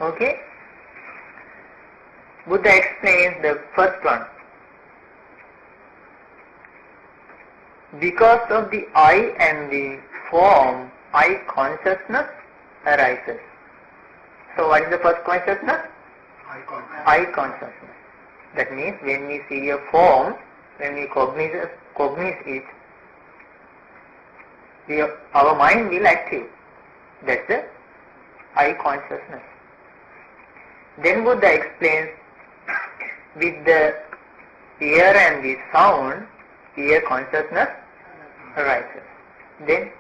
Okay? Buddha explains the first one. Because of the I and the form, I consciousness arises. So what is the first consciousness? I consciousness. That means when we see a form, when we cognize it, our mind will active. That's the I consciousness. Then Buddha explains, with the ear and the sound, ear consciousness arises. Then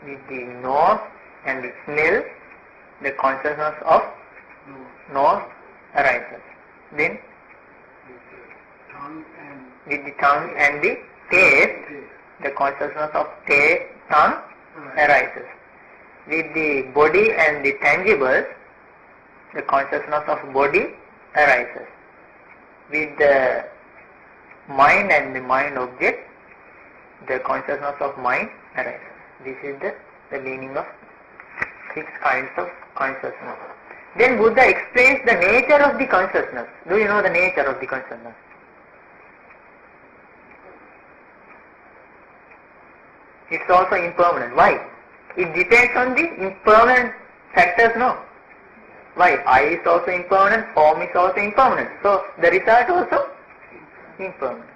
with the nose and the smell, the consciousness of nose arises. Then with the tongue and the taste, the consciousness of tongue arises. With the body and the tangibles, the consciousness of body arises. With the mind and the mind object, the consciousness of mind arises. This is the meaning of 6 kinds of consciousness. Then Buddha explains the nature of the consciousness. Do you know the nature of the consciousness? It's also impermanent. Why? It depends on the impermanent factors, no? Why? I is also impermanent, form is also impermanent. So the result also impermanent.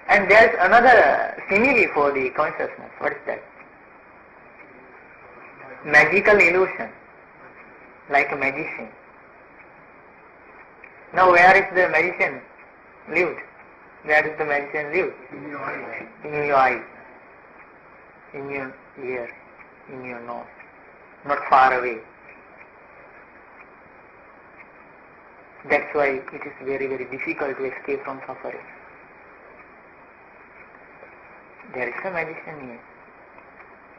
And there is another simile for the consciousness. What is that? Magical illusion. Like a magician. Now where is the magician lived? Where is the magician lived? In your eye. In your eye. In your ear. In your nose. Not far away. That's why it is very, very difficult to escape from suffering. There is a magician here.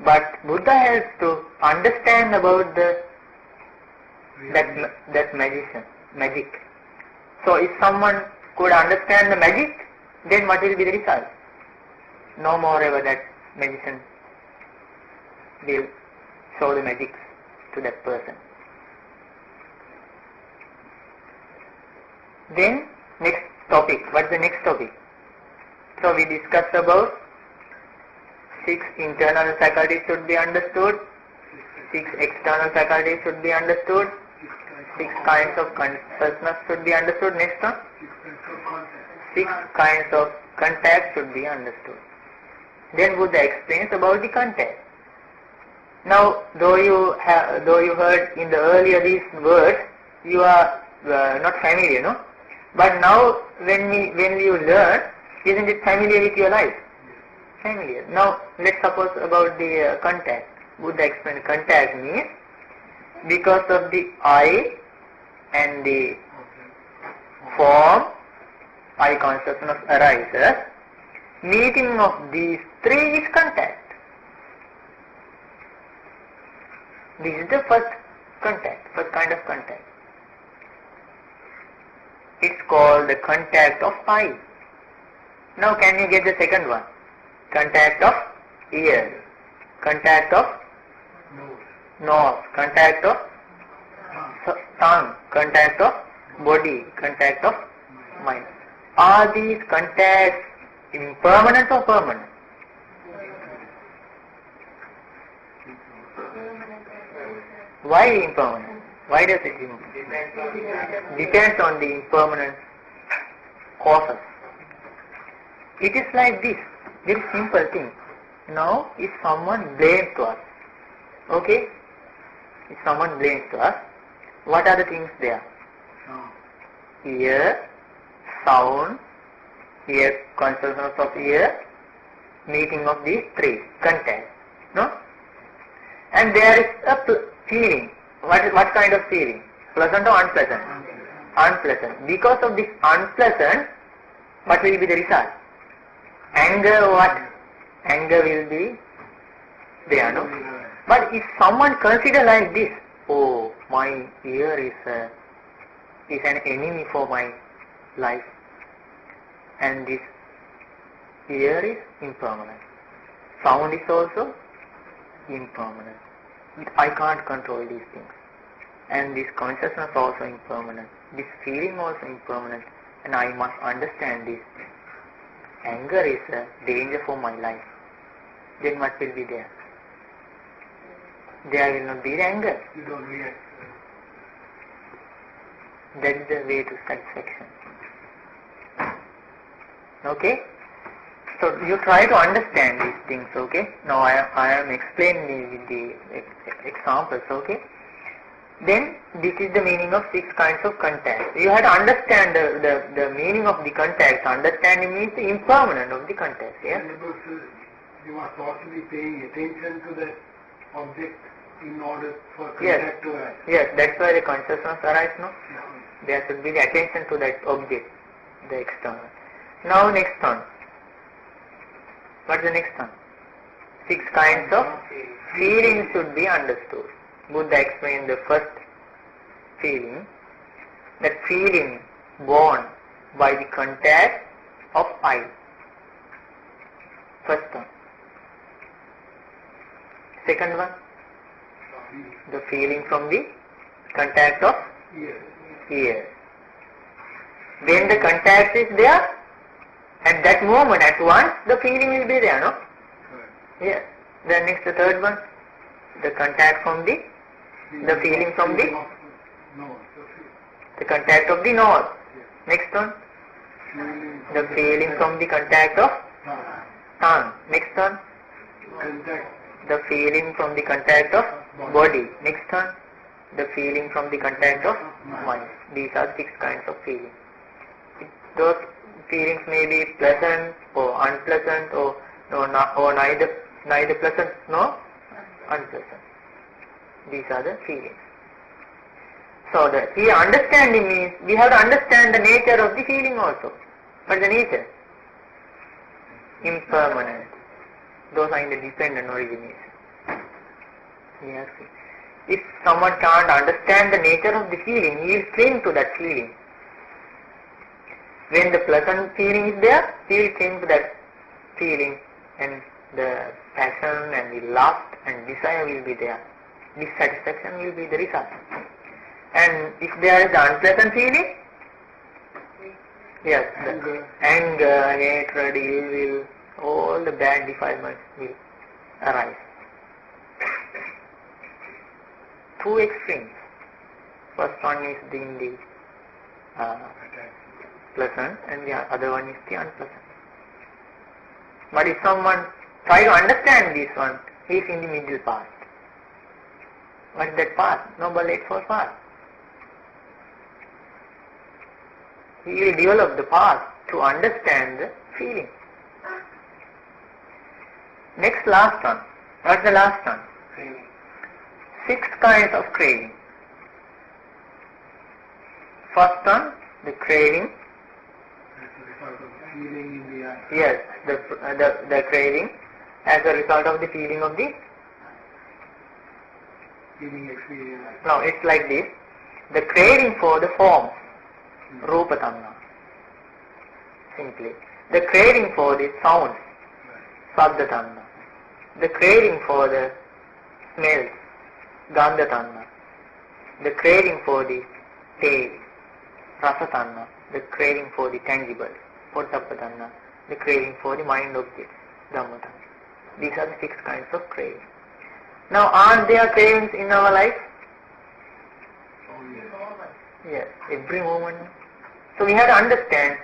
But Buddha has to understand about that magic. So if someone could understand the magic, then what will be the result? No more ever that magician will show the magic to that person. Then next topic. What's the next topic? So we discussed about 6 internal faculties should be understood, 6 external faculties should be understood, 6 kinds of consciousness should be understood. Next one, 6 kinds of contact should be understood. Then Buddha explains about the contact. Now, though you heard in the earlier these words, you are not familiar, no? But now, when you learn, isn't it familiar with your life? Familiar. Now, let's suppose about the contact. Buddha explained contact means because of the I and the form, I consciousness arises. Meeting of these 3 is contact. This is the first contact, first kind of contact. It's called the contact of I. Now can you get the second one? Contact of ear, contact of nose, contact of tongue, contact of body, contact of mind. Are these contacts impermanent or permanent? Why impermanent? Why does it depends on the impermanent causes. It is like this, very simple thing. Now, if someone blames to us, okay? If someone blames to us, what are the things there? Ear, sound, ear, consciousness of ear, meeting of these 3, contact, no? And there is a feeling. What kind of feeling? Pleasant or unpleasant? Unpleasant. Because of this unpleasant, what will be the result? Anger, what? Anger will be there, no? But if someone consider like this, oh, my ear is an enemy for my life. And this ear is impermanent. Sound is also impermanent. I can't control these things. And this consciousness also impermanent. This feeling also impermanent. And I must understand this. Anger is a danger for my life. Then what will be there? There will not be the anger. You don't react. That is the way to satisfaction. Okay? So you try to understand these things, okay? Now I am explaining with the examples, okay? Then this is the meaning of 6 kinds of contact. You have to understand the meaning of the contact. Understanding means the impermanence of the contact. Yeah? You must also be paying attention to the object in order for Yes. contact to arise. Yes, that's why the consciousness arises, no? There should be the attention to that object, the external. Now next one. What's the next one? 6 kinds of feelings should be understood. Buddha explained the first feeling, that feeling born by the contact of eye. First one. Second one, the feeling from the contact of ear. When the contact is there, at that moment, at once, the feeling will be there, no? Yes. Then next, the third one, the contact from the feeling from the contact of the nose. Next one, the feeling from the contact of tongue. Next one, the feeling from the contact of body. Next one, the feeling from the contact of mind. These are 6 kinds of feelings. Those feelings may be pleasant or unpleasant or neither pleasant nor unpleasant. These are the feelings. So here understanding means we have to understand the nature of the feeling also. What is the nature? Impermanent. Those are in the dependent origination. Yes. If someone can't understand the nature of the feeling, he will cling to that feeling. When the pleasant feeling is there, he will cling to that feeling, and the passion and the lust and desire will be there. Dissatisfaction will be the result. And if there is unpleasant feeling, yes, anger, hatred, ill will, all the bad defilements will arise. 2 extremes. First one is in the pleasant, and the other one is the unpleasant. But if someone try to understand this one, he is in the middle path. What is that path? Noble Eightfold Path. He will develop the path to understand the feeling. Next, last one. What's the last one? 6 kinds of craving. First one, the craving. Yes, the craving as a result of the feeling of the experience. No, it's like this. The craving for the form, Rupa Tanna. Simply. The craving for the sound, Sabda Tanna. The craving for the smell, Gandha Tanna. The craving for the taste, Rasa Tanna. The craving for the tangible, Potappa Tanna. The craving for the mind objects, Dhamma Tanna. These are the 6 kinds of craving. Now, aren't there cravings in our life? Yes, every moment. So we have to understand,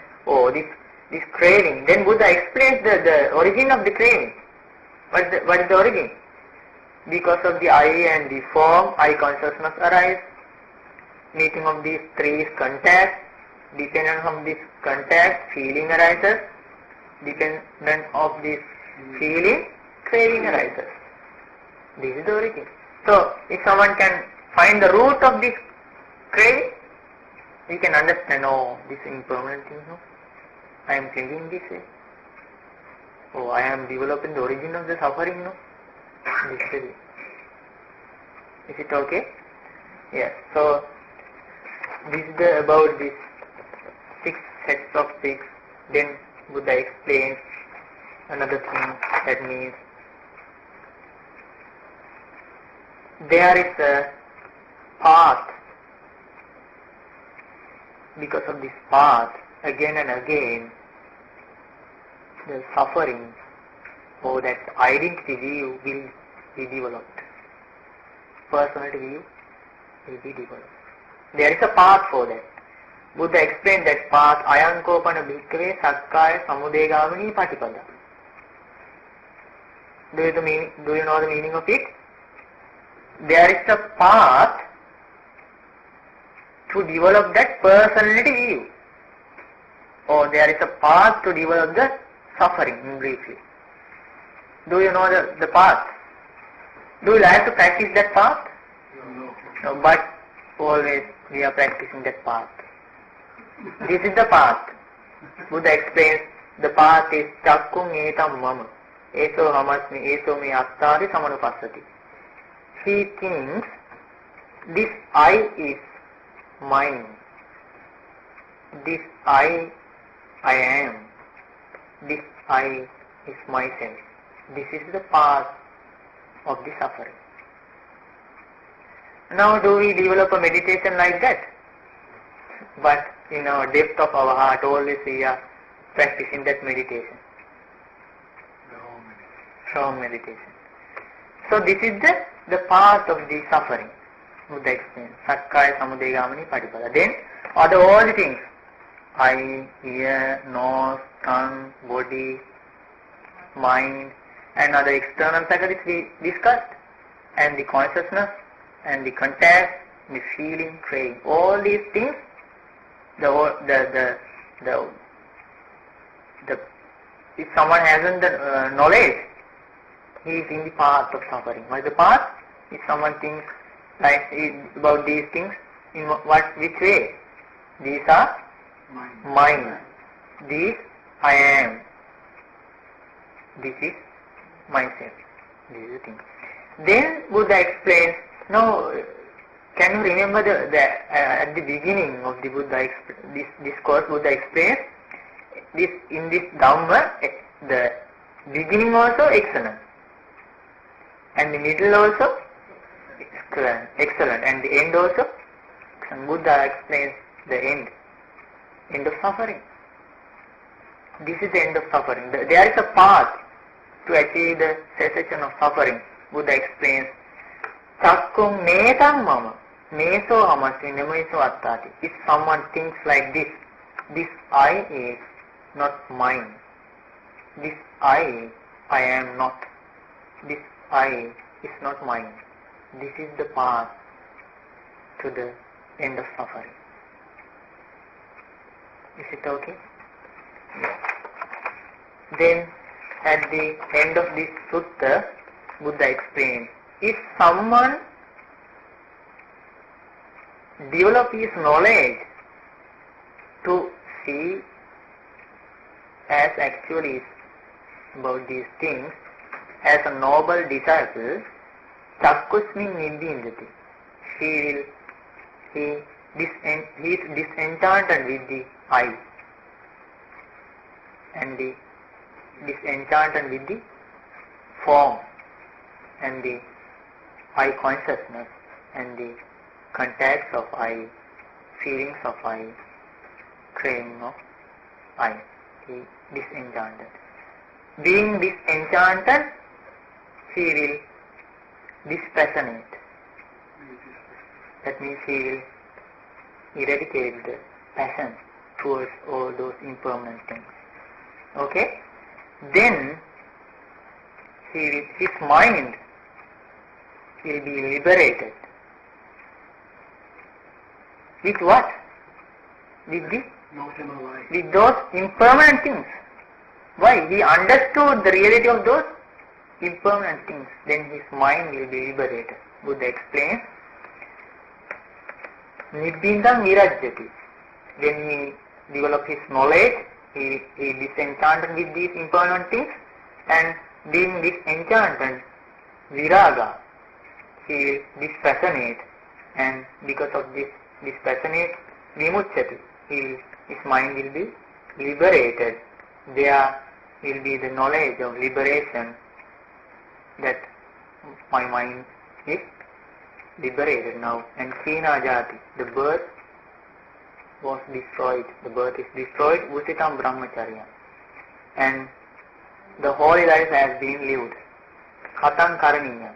this craving. Then Buddha explains the origin of the craving. What is the origin? Because of the eye and the form, eye consciousness arises. Meeting of these 3 is contact. Dependent on this contact, feeling arises. Dependent of this feeling, craving arises. This is the origin. So, if someone can find the root of this craving, he can understand, this impermanent thing, I am thinking this way. I am developing the origin of the suffering, This is it. Is it okay? Yes. So, this is about this sets of 6. Then Buddha explains another thing, that means there is a path. Because of this path, again and again, the suffering or that identity view will be developed. Personality view will be developed. There is a path for that. Buddha explained that path, Ayankopana bhikkhave sakkaya samudegamani patipada. Do you know the meaning of it? There is a path to develop that personality view, or there is a path to develop the suffering, briefly. Do you know the path? Do you like to practice that path? No, but always we are practicing that path. This is the path. Buddha explains the path is Chakkung etam mama, eso hamasmi, eso me attari samanupassati. He thinks this I is mine, this I am, this I is myself. This is the path of the suffering. Now do we develop a meditation like that? But in our depth of our heart always we are practicing that meditation. Wrong meditation. So this is the path of the suffering. Buddha explains. Sakkaya samudegamani patipada. Then other all the things. Eye, ear, nose, tongue, body, mind, and other external faculties we discussed. And the consciousness, and the contact, the feeling, craving. All these things, if someone hasn't the knowledge, he is in the path of suffering. What is the path? If someone thinks like about these things, in which way? These are mine. These I am. This is myself. This is the thing. Then Buddha explains. Now, can you remember at the beginning of the Buddha this discourse? Buddha explains this in this Dhamma. The beginning also excellent, and the middle also excellent, and the end also. And Buddha explains the end of suffering. This is the end of suffering. There is a path to achieve the cessation of suffering. Buddha explains, Chakkung netam mama, neso hamasi nemeso attati. If someone thinks like this I is not mine. This I am not. This I is not mine. This is the path to the end of suffering. Is it okay? Yes. Then at the end of this sutta, Buddha explains, if someone develop his knowledge to see as actually is about these things as a noble disciple, Chakkusmin Nibbindati, he is disenchanted with the I, and disenchanted with the form, and the I consciousness, and the contacts of I, feelings of I, craving of I. He is disenchanted. Being disenchanted, he will dispassionate. That means he will eradicate the passion towards all those impermanent things. Okay? Then his mind will be liberated. With what? With those impermanent things. Why? He understood the reality of those impermanent things. Then his mind will be liberated. Buddha explains, Nibbindam virajyati. When he develops his knowledge, he disenchanted with these impermanent things, and being disenchanted, viraga, he will dispassionate, and because of this dispassionate, vimuchyati, he will his mind will be liberated. There will be the knowledge of liberation, that my mind is liberated now. And Kina Jati, the birth was destroyed. The birth is destroyed, Usitam Brahmacharya. And the holy life has been lived. Khatam Karaniya.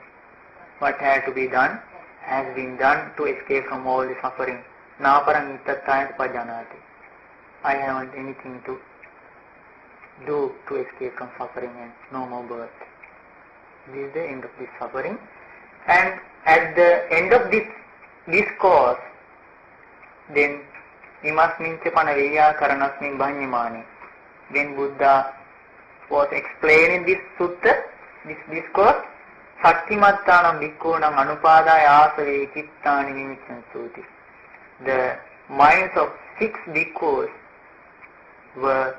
What had to be done has been done to escape from all the suffering. Naparang ittattayat pajanati. I haven't anything to do to escape from suffering and no more birth. This is the end of this suffering. And at the end of this discourse, then imasmin chapana veya karanasmin bhanyamani. When Buddha was explaining this sutta, this discourse, Saktimattanam bhikkūnam anupadaya asave cittani vimiccansuti. The minds of 6 bhikkhus were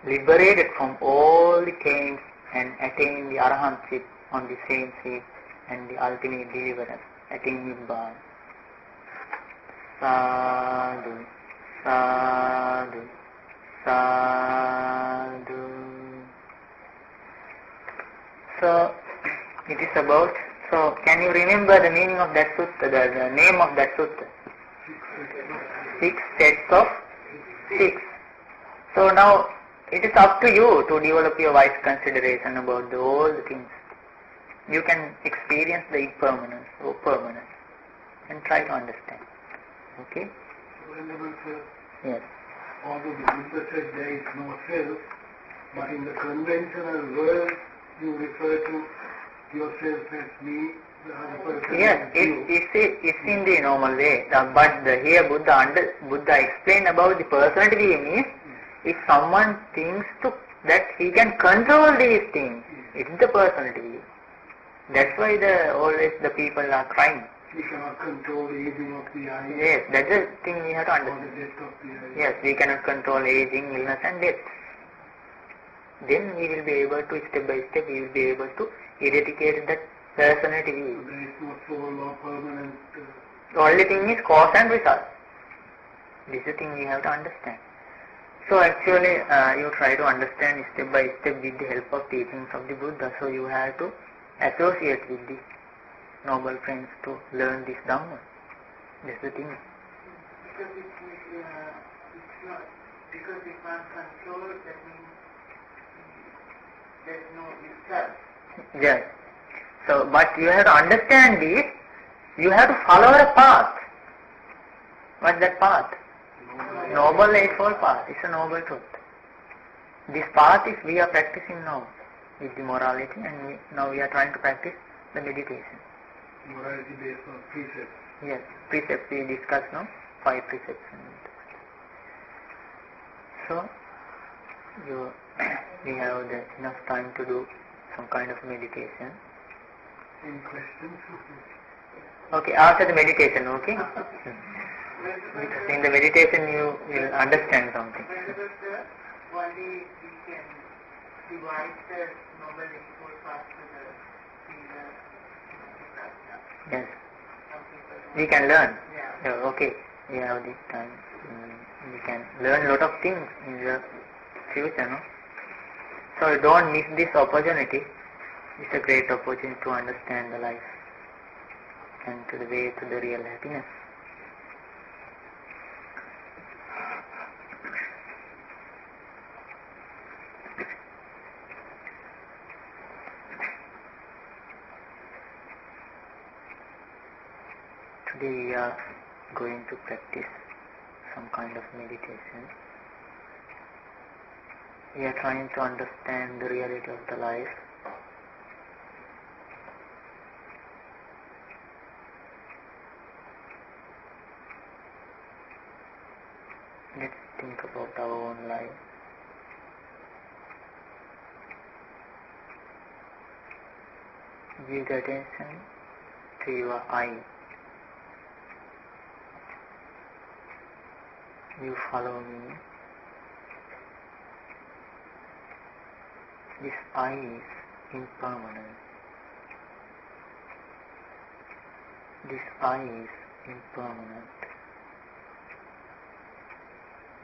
liberated from all the chains and attained the arahantship on the same seat and the ultimate deliverance, attained Nibbana. Sadhu, sadhu, sadhu. So, it is about, so can you remember the meaning of that sutta, the name of that sutta? 6 sets of 6. So now, it is up to you to develop your wise consideration about all the things. You can experience the impermanence or permanence and try to understand. Okay? Venerable sir, Yes. although the Buddha said there is no self, but in the conventional world you refer to yourself as me, the other person Yes, as you. it's in the normal way. But here Buddha explained about the personality being is, if someone thinks that he can control these things, it's the personality being. That's why always the people are crying. We cannot control the aging of the eye. Yes, that's the thing we have to Or the understand. death of the eye. Yes, we cannot control aging, illness and death. Then we will be able to, step by step, we will be able to eradicate that personality. So there is no soul or permanent. The only thing is cause and result. This is the thing we have to understand. So actually, you try to understand step by step with the help of teachings of the Buddha. So you have to associate with the noble friends to learn this Dhamma. That's the thing. Because it's not, because you can't control, that means there's no result. Yes. So, but you have to understand this. You have to follow a path. What's that path? Noble Eightfold Path. It's a noble truth. This path is we are practicing now with the morality, and now we are trying to practice the meditation. Morality based on precepts. Yes, precepts we discussed now, 5 precepts. So, we have enough time to do some kind of meditation. Any questions? Okay, after the meditation, okay? Because in the meditation you will understand something. Whenever the only we can divide the Noble Eightfold Path to the Yes, some people we can learn. Yeah. Okay, we have this time. We can learn a lot of things in the future, no? So don't miss this opportunity. It's a great opportunity to understand the life and to the way to the real happiness. Today we are going to practice some kind of meditation. We are trying to understand the reality of the life. Let's think about our own life. Give the attention to your eye. You follow me. This eye is impermanent. This eye is impermanent.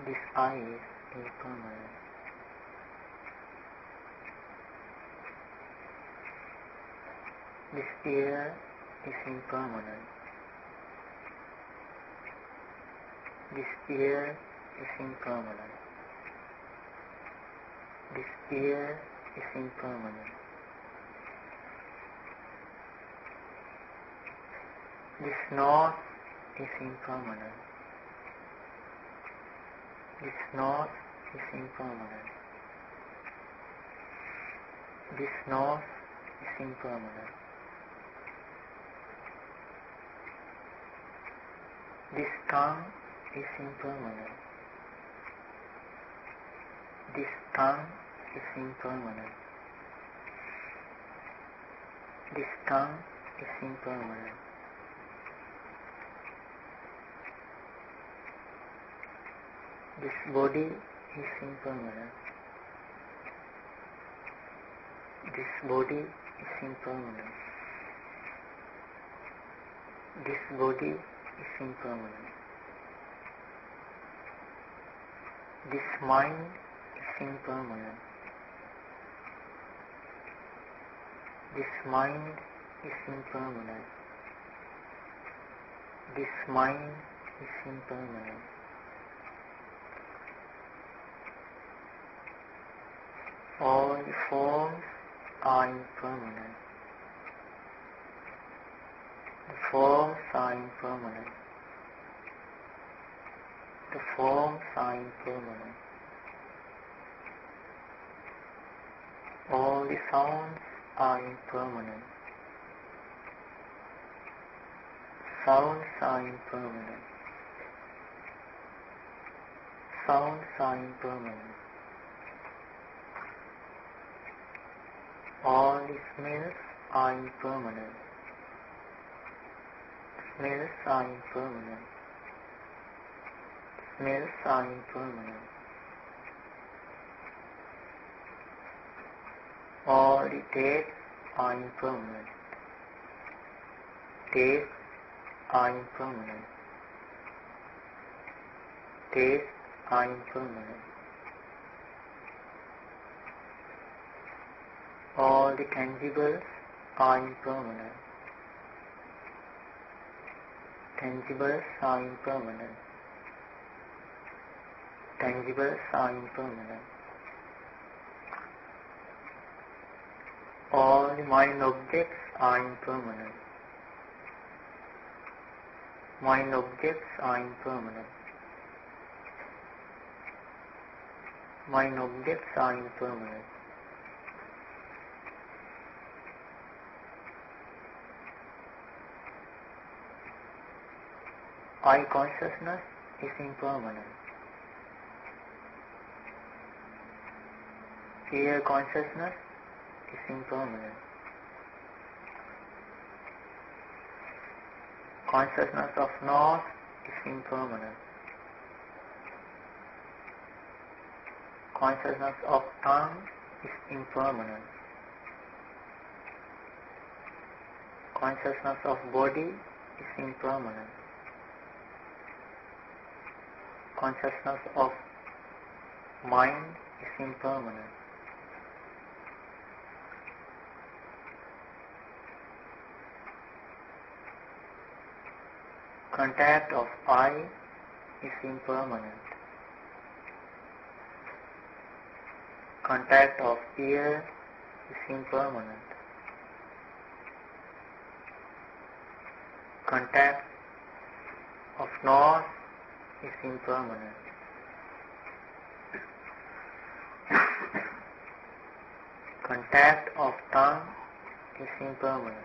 This eye is impermanent. This ear is impermanent. This ear is impermanent. This ear is impermanent. This nose is impermanent. This nose is impermanent. This nose is impermanent. This tongue is impermanent. This tongue is impermanent. This tongue is impermanent. This body is impermanent. This body is impermanent. This body is impermanent. This mind is impermanent. This mind is impermanent. This mind is impermanent. All forms are impermanent. The forms are impermanent. The forms are impermanent. All the sounds are impermanent. Sounds are impermanent. Sounds are impermanent. All the smells are impermanent. Smells are impermanent. Smells are impermanent. All the tastes are impermanent. Tastes are impermanent. Tastes are impermanent. All the tangibles are impermanent. Tangibles are impermanent. Tangibles are impermanent. All the mind objects are impermanent. Mind objects are impermanent. Mind objects are impermanent. Eye consciousness is impermanent. Ear consciousness is impermanent. Consciousness of nose is impermanent. Consciousness of tongue is impermanent. Consciousness of body is impermanent. Consciousness of mind is impermanent. Contact of eye is impermanent. Contact of ear is impermanent. Contact of nose is impermanent. Contact of tongue is impermanent.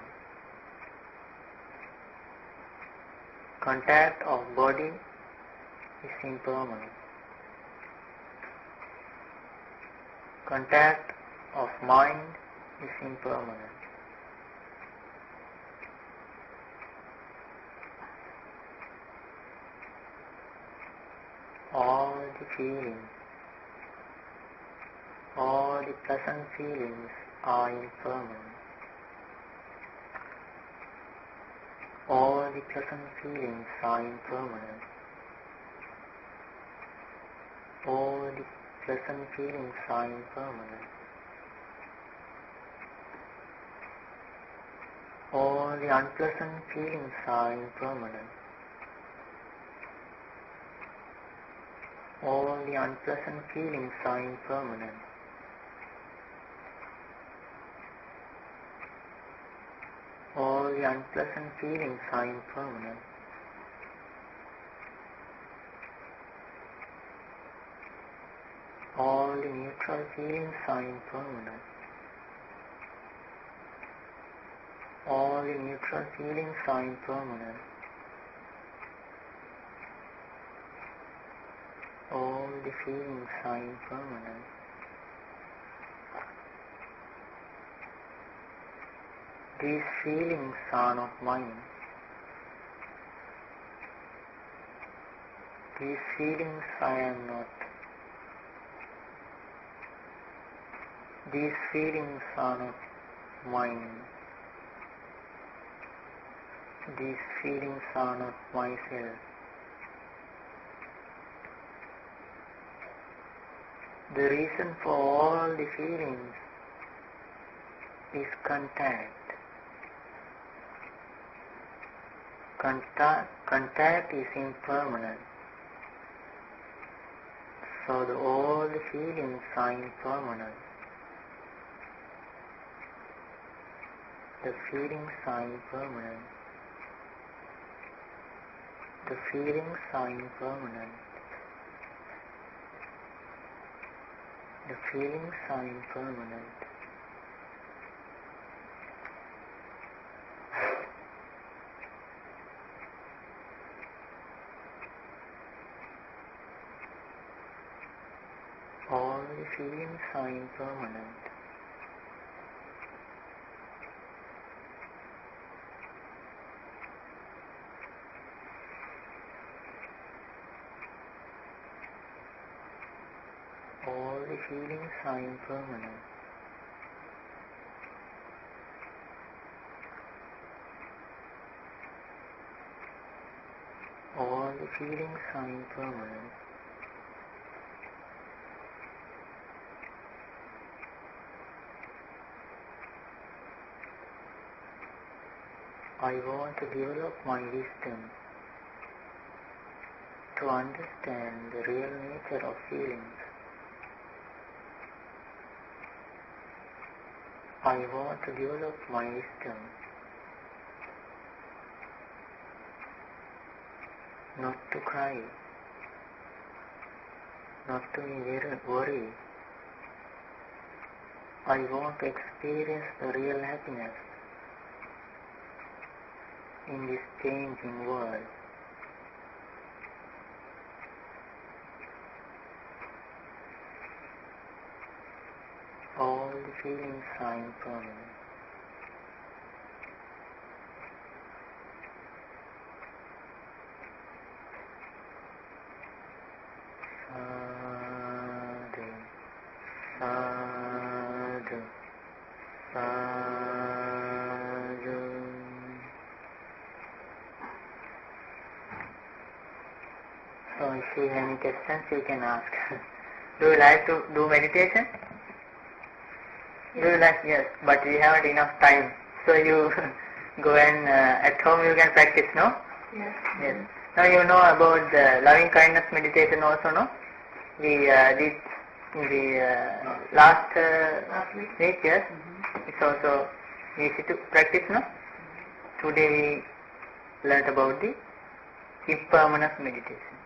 Contact of body is impermanent. Contact of mind is impermanent. All the feelings, all the pleasant feelings are impermanent. All the pleasant feelings are impermanent. All the pleasant feelings are impermanent. All the unpleasant feelings are impermanent. All the unpleasant feelings are impermanent. All the unpleasant feelings are impermanent. All the neutral feelings are impermanent. All the neutral feelings are impermanent. All the feelings are impermanent. These feelings are not mine. These feelings I am not. These feelings are not mine. These feelings are not myself. The reason for all the feelings is contact. Contact is impermanent. So all the feelings are impermanent. The feelings are impermanent. The feelings are impermanent. The feelings are impermanent. All the feelings are impermanent. All the feelings are impermanent. All the feelings are impermanent. I want to develop my wisdom to understand the real nature of feelings. I want to develop my wisdom not to cry, not to be worried. I want to experience the real happiness in this changing world. All the feelings are impermanent. Sadhu, sadhu, sadhu. So if you have any questions, you can ask. Do you like to do meditation? Do you like? Yes, but we haven't enough time. So you go and at home you can practice, no? Yes. Yes. Now you know about the loving kindness meditation also, no? We did in the last week, yes. It's also easy to practice, no? Today we learned about the impermanence meditation.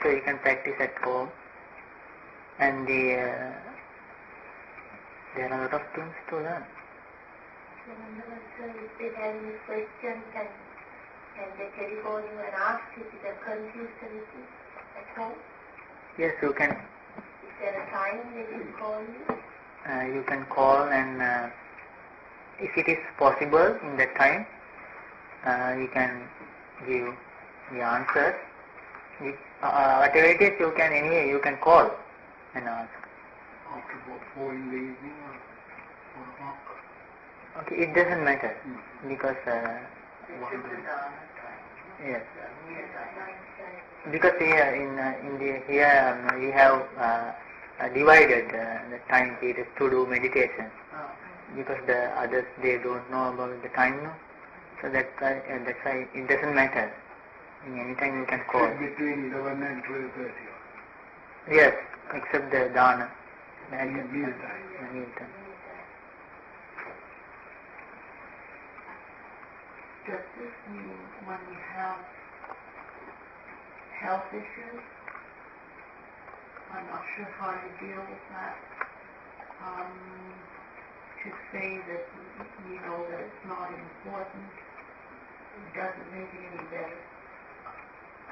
So you can practice at home, and there are a lot of things to learn. So if they have any questions and they telephone you and ask if they are confused anything at home? Yes, you can. Is there a time they will call you? You can call, and if it is possible in that time, you can give the answers. Whatever it is, you can anyway, you can call and ask. After about 4 in the evening or 4 o'clock? Okay, it doesn't matter because Yes. Yes, I understand. Because here we have divided the time periods to do meditation. Because the others, they don't know about the time, no? So that's why it doesn't matter. In any time you can call. Between 11 and 12:30. Yes, except the dana. Meal time. Meal time. Does this mean when we have health issues, I'm not sure how to deal with that, to say that, that it's not important, it doesn't make it any better.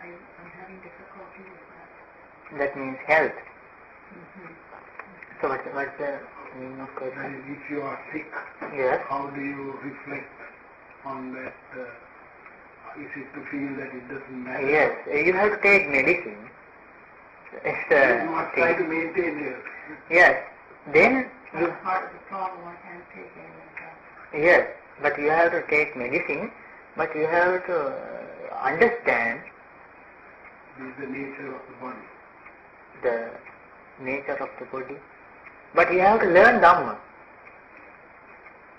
I'm having difficulty with that. That means health. Mm-hmm. So what's the meaning of question? And if you are sick, Yes. how do you reflect on that? Is it to feel that it doesn't matter? Yes, you have to take medicine. It's You must try to maintain health. Yes. Then you, That's part of the problem, I can't take any of that. yes, but you have to take medicine, but you have to understand This is the nature of the body. the nature of the body. But you have to learn Dhamma.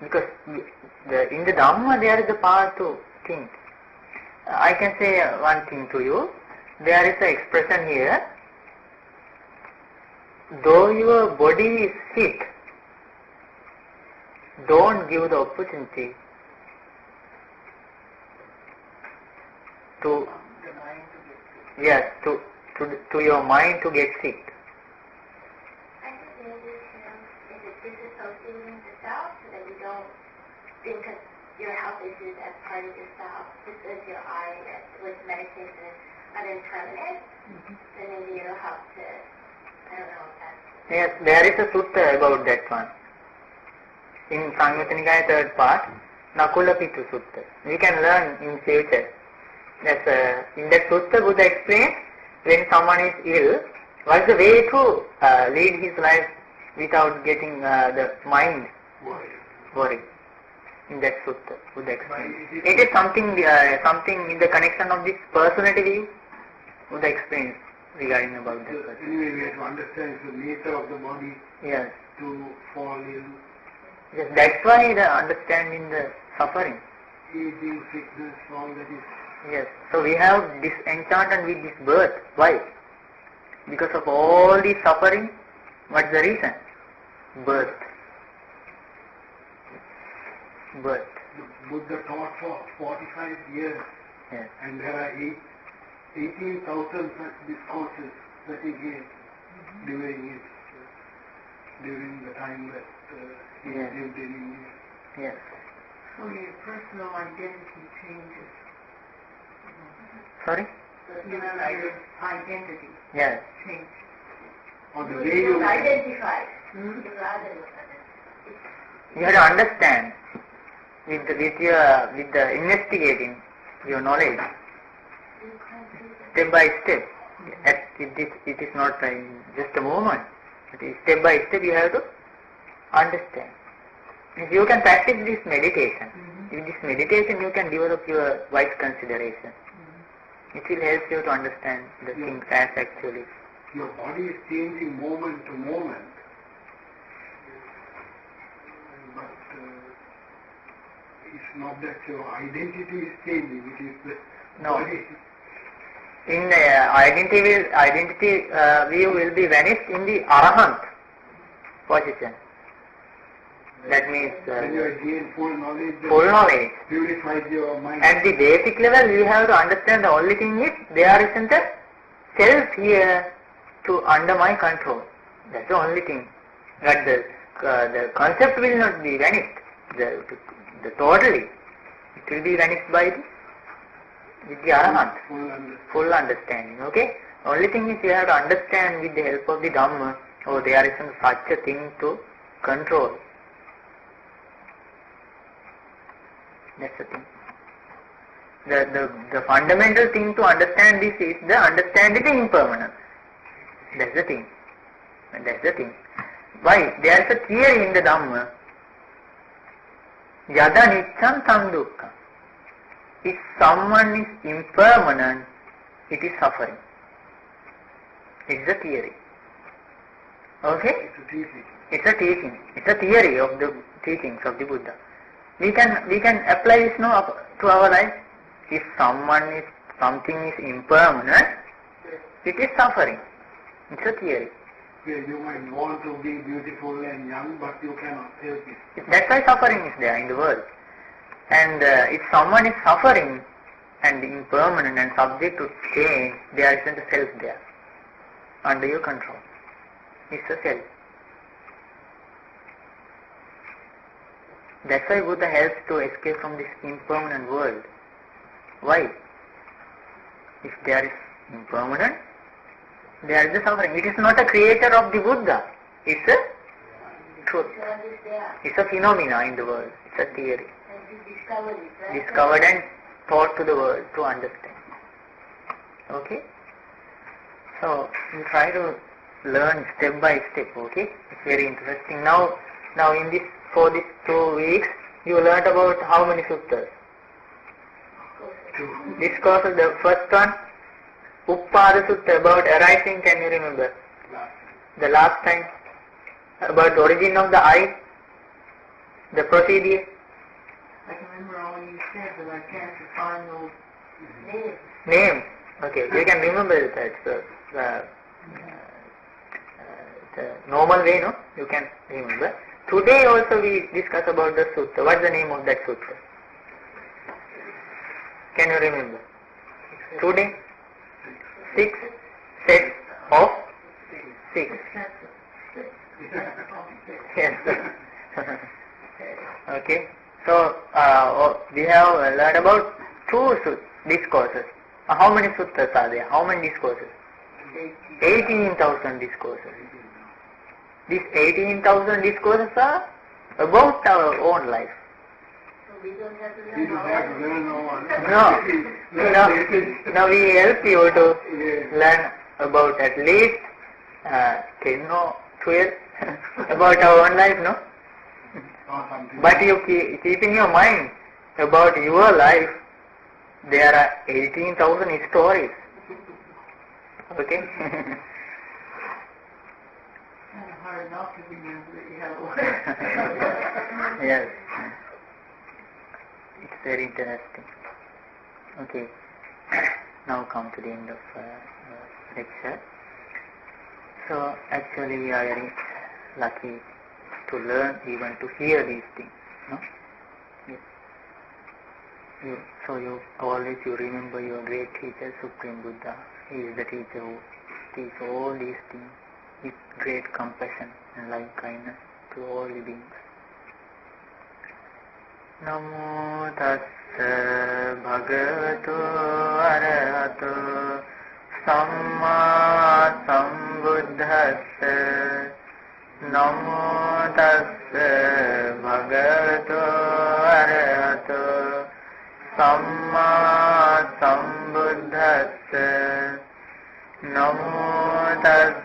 Because in the Dhamma there is a part to think. I can say one thing to you. There is an expression here. Though your body is sick, don't give the opportunity to to your mind to get sick. I think maybe, if it's disassociating the self, so that you don't think of your health issues as part of yourself, just as your eye with meditation are impermanent, then maybe it'll help to, I don't know if that's... Yes, there is a sutta about that one. In Samyutta Nikaya third part, Nakula Pitu Sutta. We can learn in future. In that sutta, Buddha explains when someone is ill, what is the way to lead his life without getting the mind worried. In that sutta, Buddha explains. It is something in the connection of this personality view. Buddha explains regarding about that. Anyway, we have to understand the nature of the body. Yes. To fall ill. Yes, that's why the understanding the suffering. Aging, sickness, all that is. Yes. So we have disenchantment with this birth. Why? Because of all this suffering. What's the reason? Birth. Birth. The Buddha taught for 45 years. Yes. And there are 18,000 such discourses that he gave during the time that he lived in India. Yes. So your personal identity changes. Sorry? Your identity Yes. changes. Or the way you identify. You have to understand with the investigating your knowledge step by step. It is not just a moment. It is step by step you have to understand. If you can practice this meditation, with this meditation you can develop your wise consideration. It will help you to understand the things as actually. Your body is changing moment to moment. But it's not that your identity is changing, it is the body. In the identity view will be vanished in the Arahant position. That means when you gain full knowledge, purifies your mind. At the basic level, you have to understand the only thing is there isn't a self here to under my control. That's the only thing. But the concept will not be vanished. The totally, it will be vanished by with the Arahant. Full understanding. Okay. Only thing is you have to understand with the help of the Dhamma. Oh, there isn't such a thing to control. That's the thing. The fundamental thing to understand this is the understanding the impermanence. That's the thing. That's the thing. Why? There is a theory in the Dhamma. Yada niccam tam dukkam. if someone is impermanent, it is suffering. It's a theory. Okay? It's a teaching. It's a teaching. It's a theory of the teachings of the Buddha. We can apply this now to our life. If something is impermanent, it is suffering. It's a theory. Yeah, you might want to be beautiful and young, but you cannot help it. That's why suffering is there in the world. And if someone is suffering and impermanent and subject to change, there isn't a self there under your control. It's a self. That's why Buddha helps to escape from this impermanent world. Why? If there is impermanent, there is a suffering. It is not a creator of the Buddha. It's a truth. It's a phenomena in the world. It's a theory. Discovered and taught to the world to understand. Okay? So, you try to learn step by step, okay? It's very interesting. Now for these 2 weeks, you learned about how many suttas? Discourses, the first one, Uppada Sutta, about arising, can you remember? The last time, about origin of the I, the procedure. I can remember all you said, but I can't find those names. Name. Okay, you can remember that. The normal way, no? You can remember. Today also we discuss about the sutta. What's the name of that sutta? Can you remember? Today, 6 sets of 6. Yes. Okay. So we have learned about 2 discourses. How many suttas are there? How many discourses? 18,000 discourses. These 18,000 discourses are about our own life. So we don't have to You don't have to learn no one. No, we help you to learn about at least 10 or 12 about our own life, no? But you keep in your mind about your life, there are 18,000 stories. Okay? hard enough to remember that you have one. Yes. It's very interesting. Okay. Now come to the end of lecture. So actually we are very lucky to learn, even to hear these things. No? Yes. You always remember your great teacher, Supreme Buddha. He is the teacher who teaches all these things with great compassion and loving kindness to all living. Namo tassa bhagavato arahato samma sambuddhassa. Namo tassa bhagavato arahato samma sambuddhassa. Namo tassa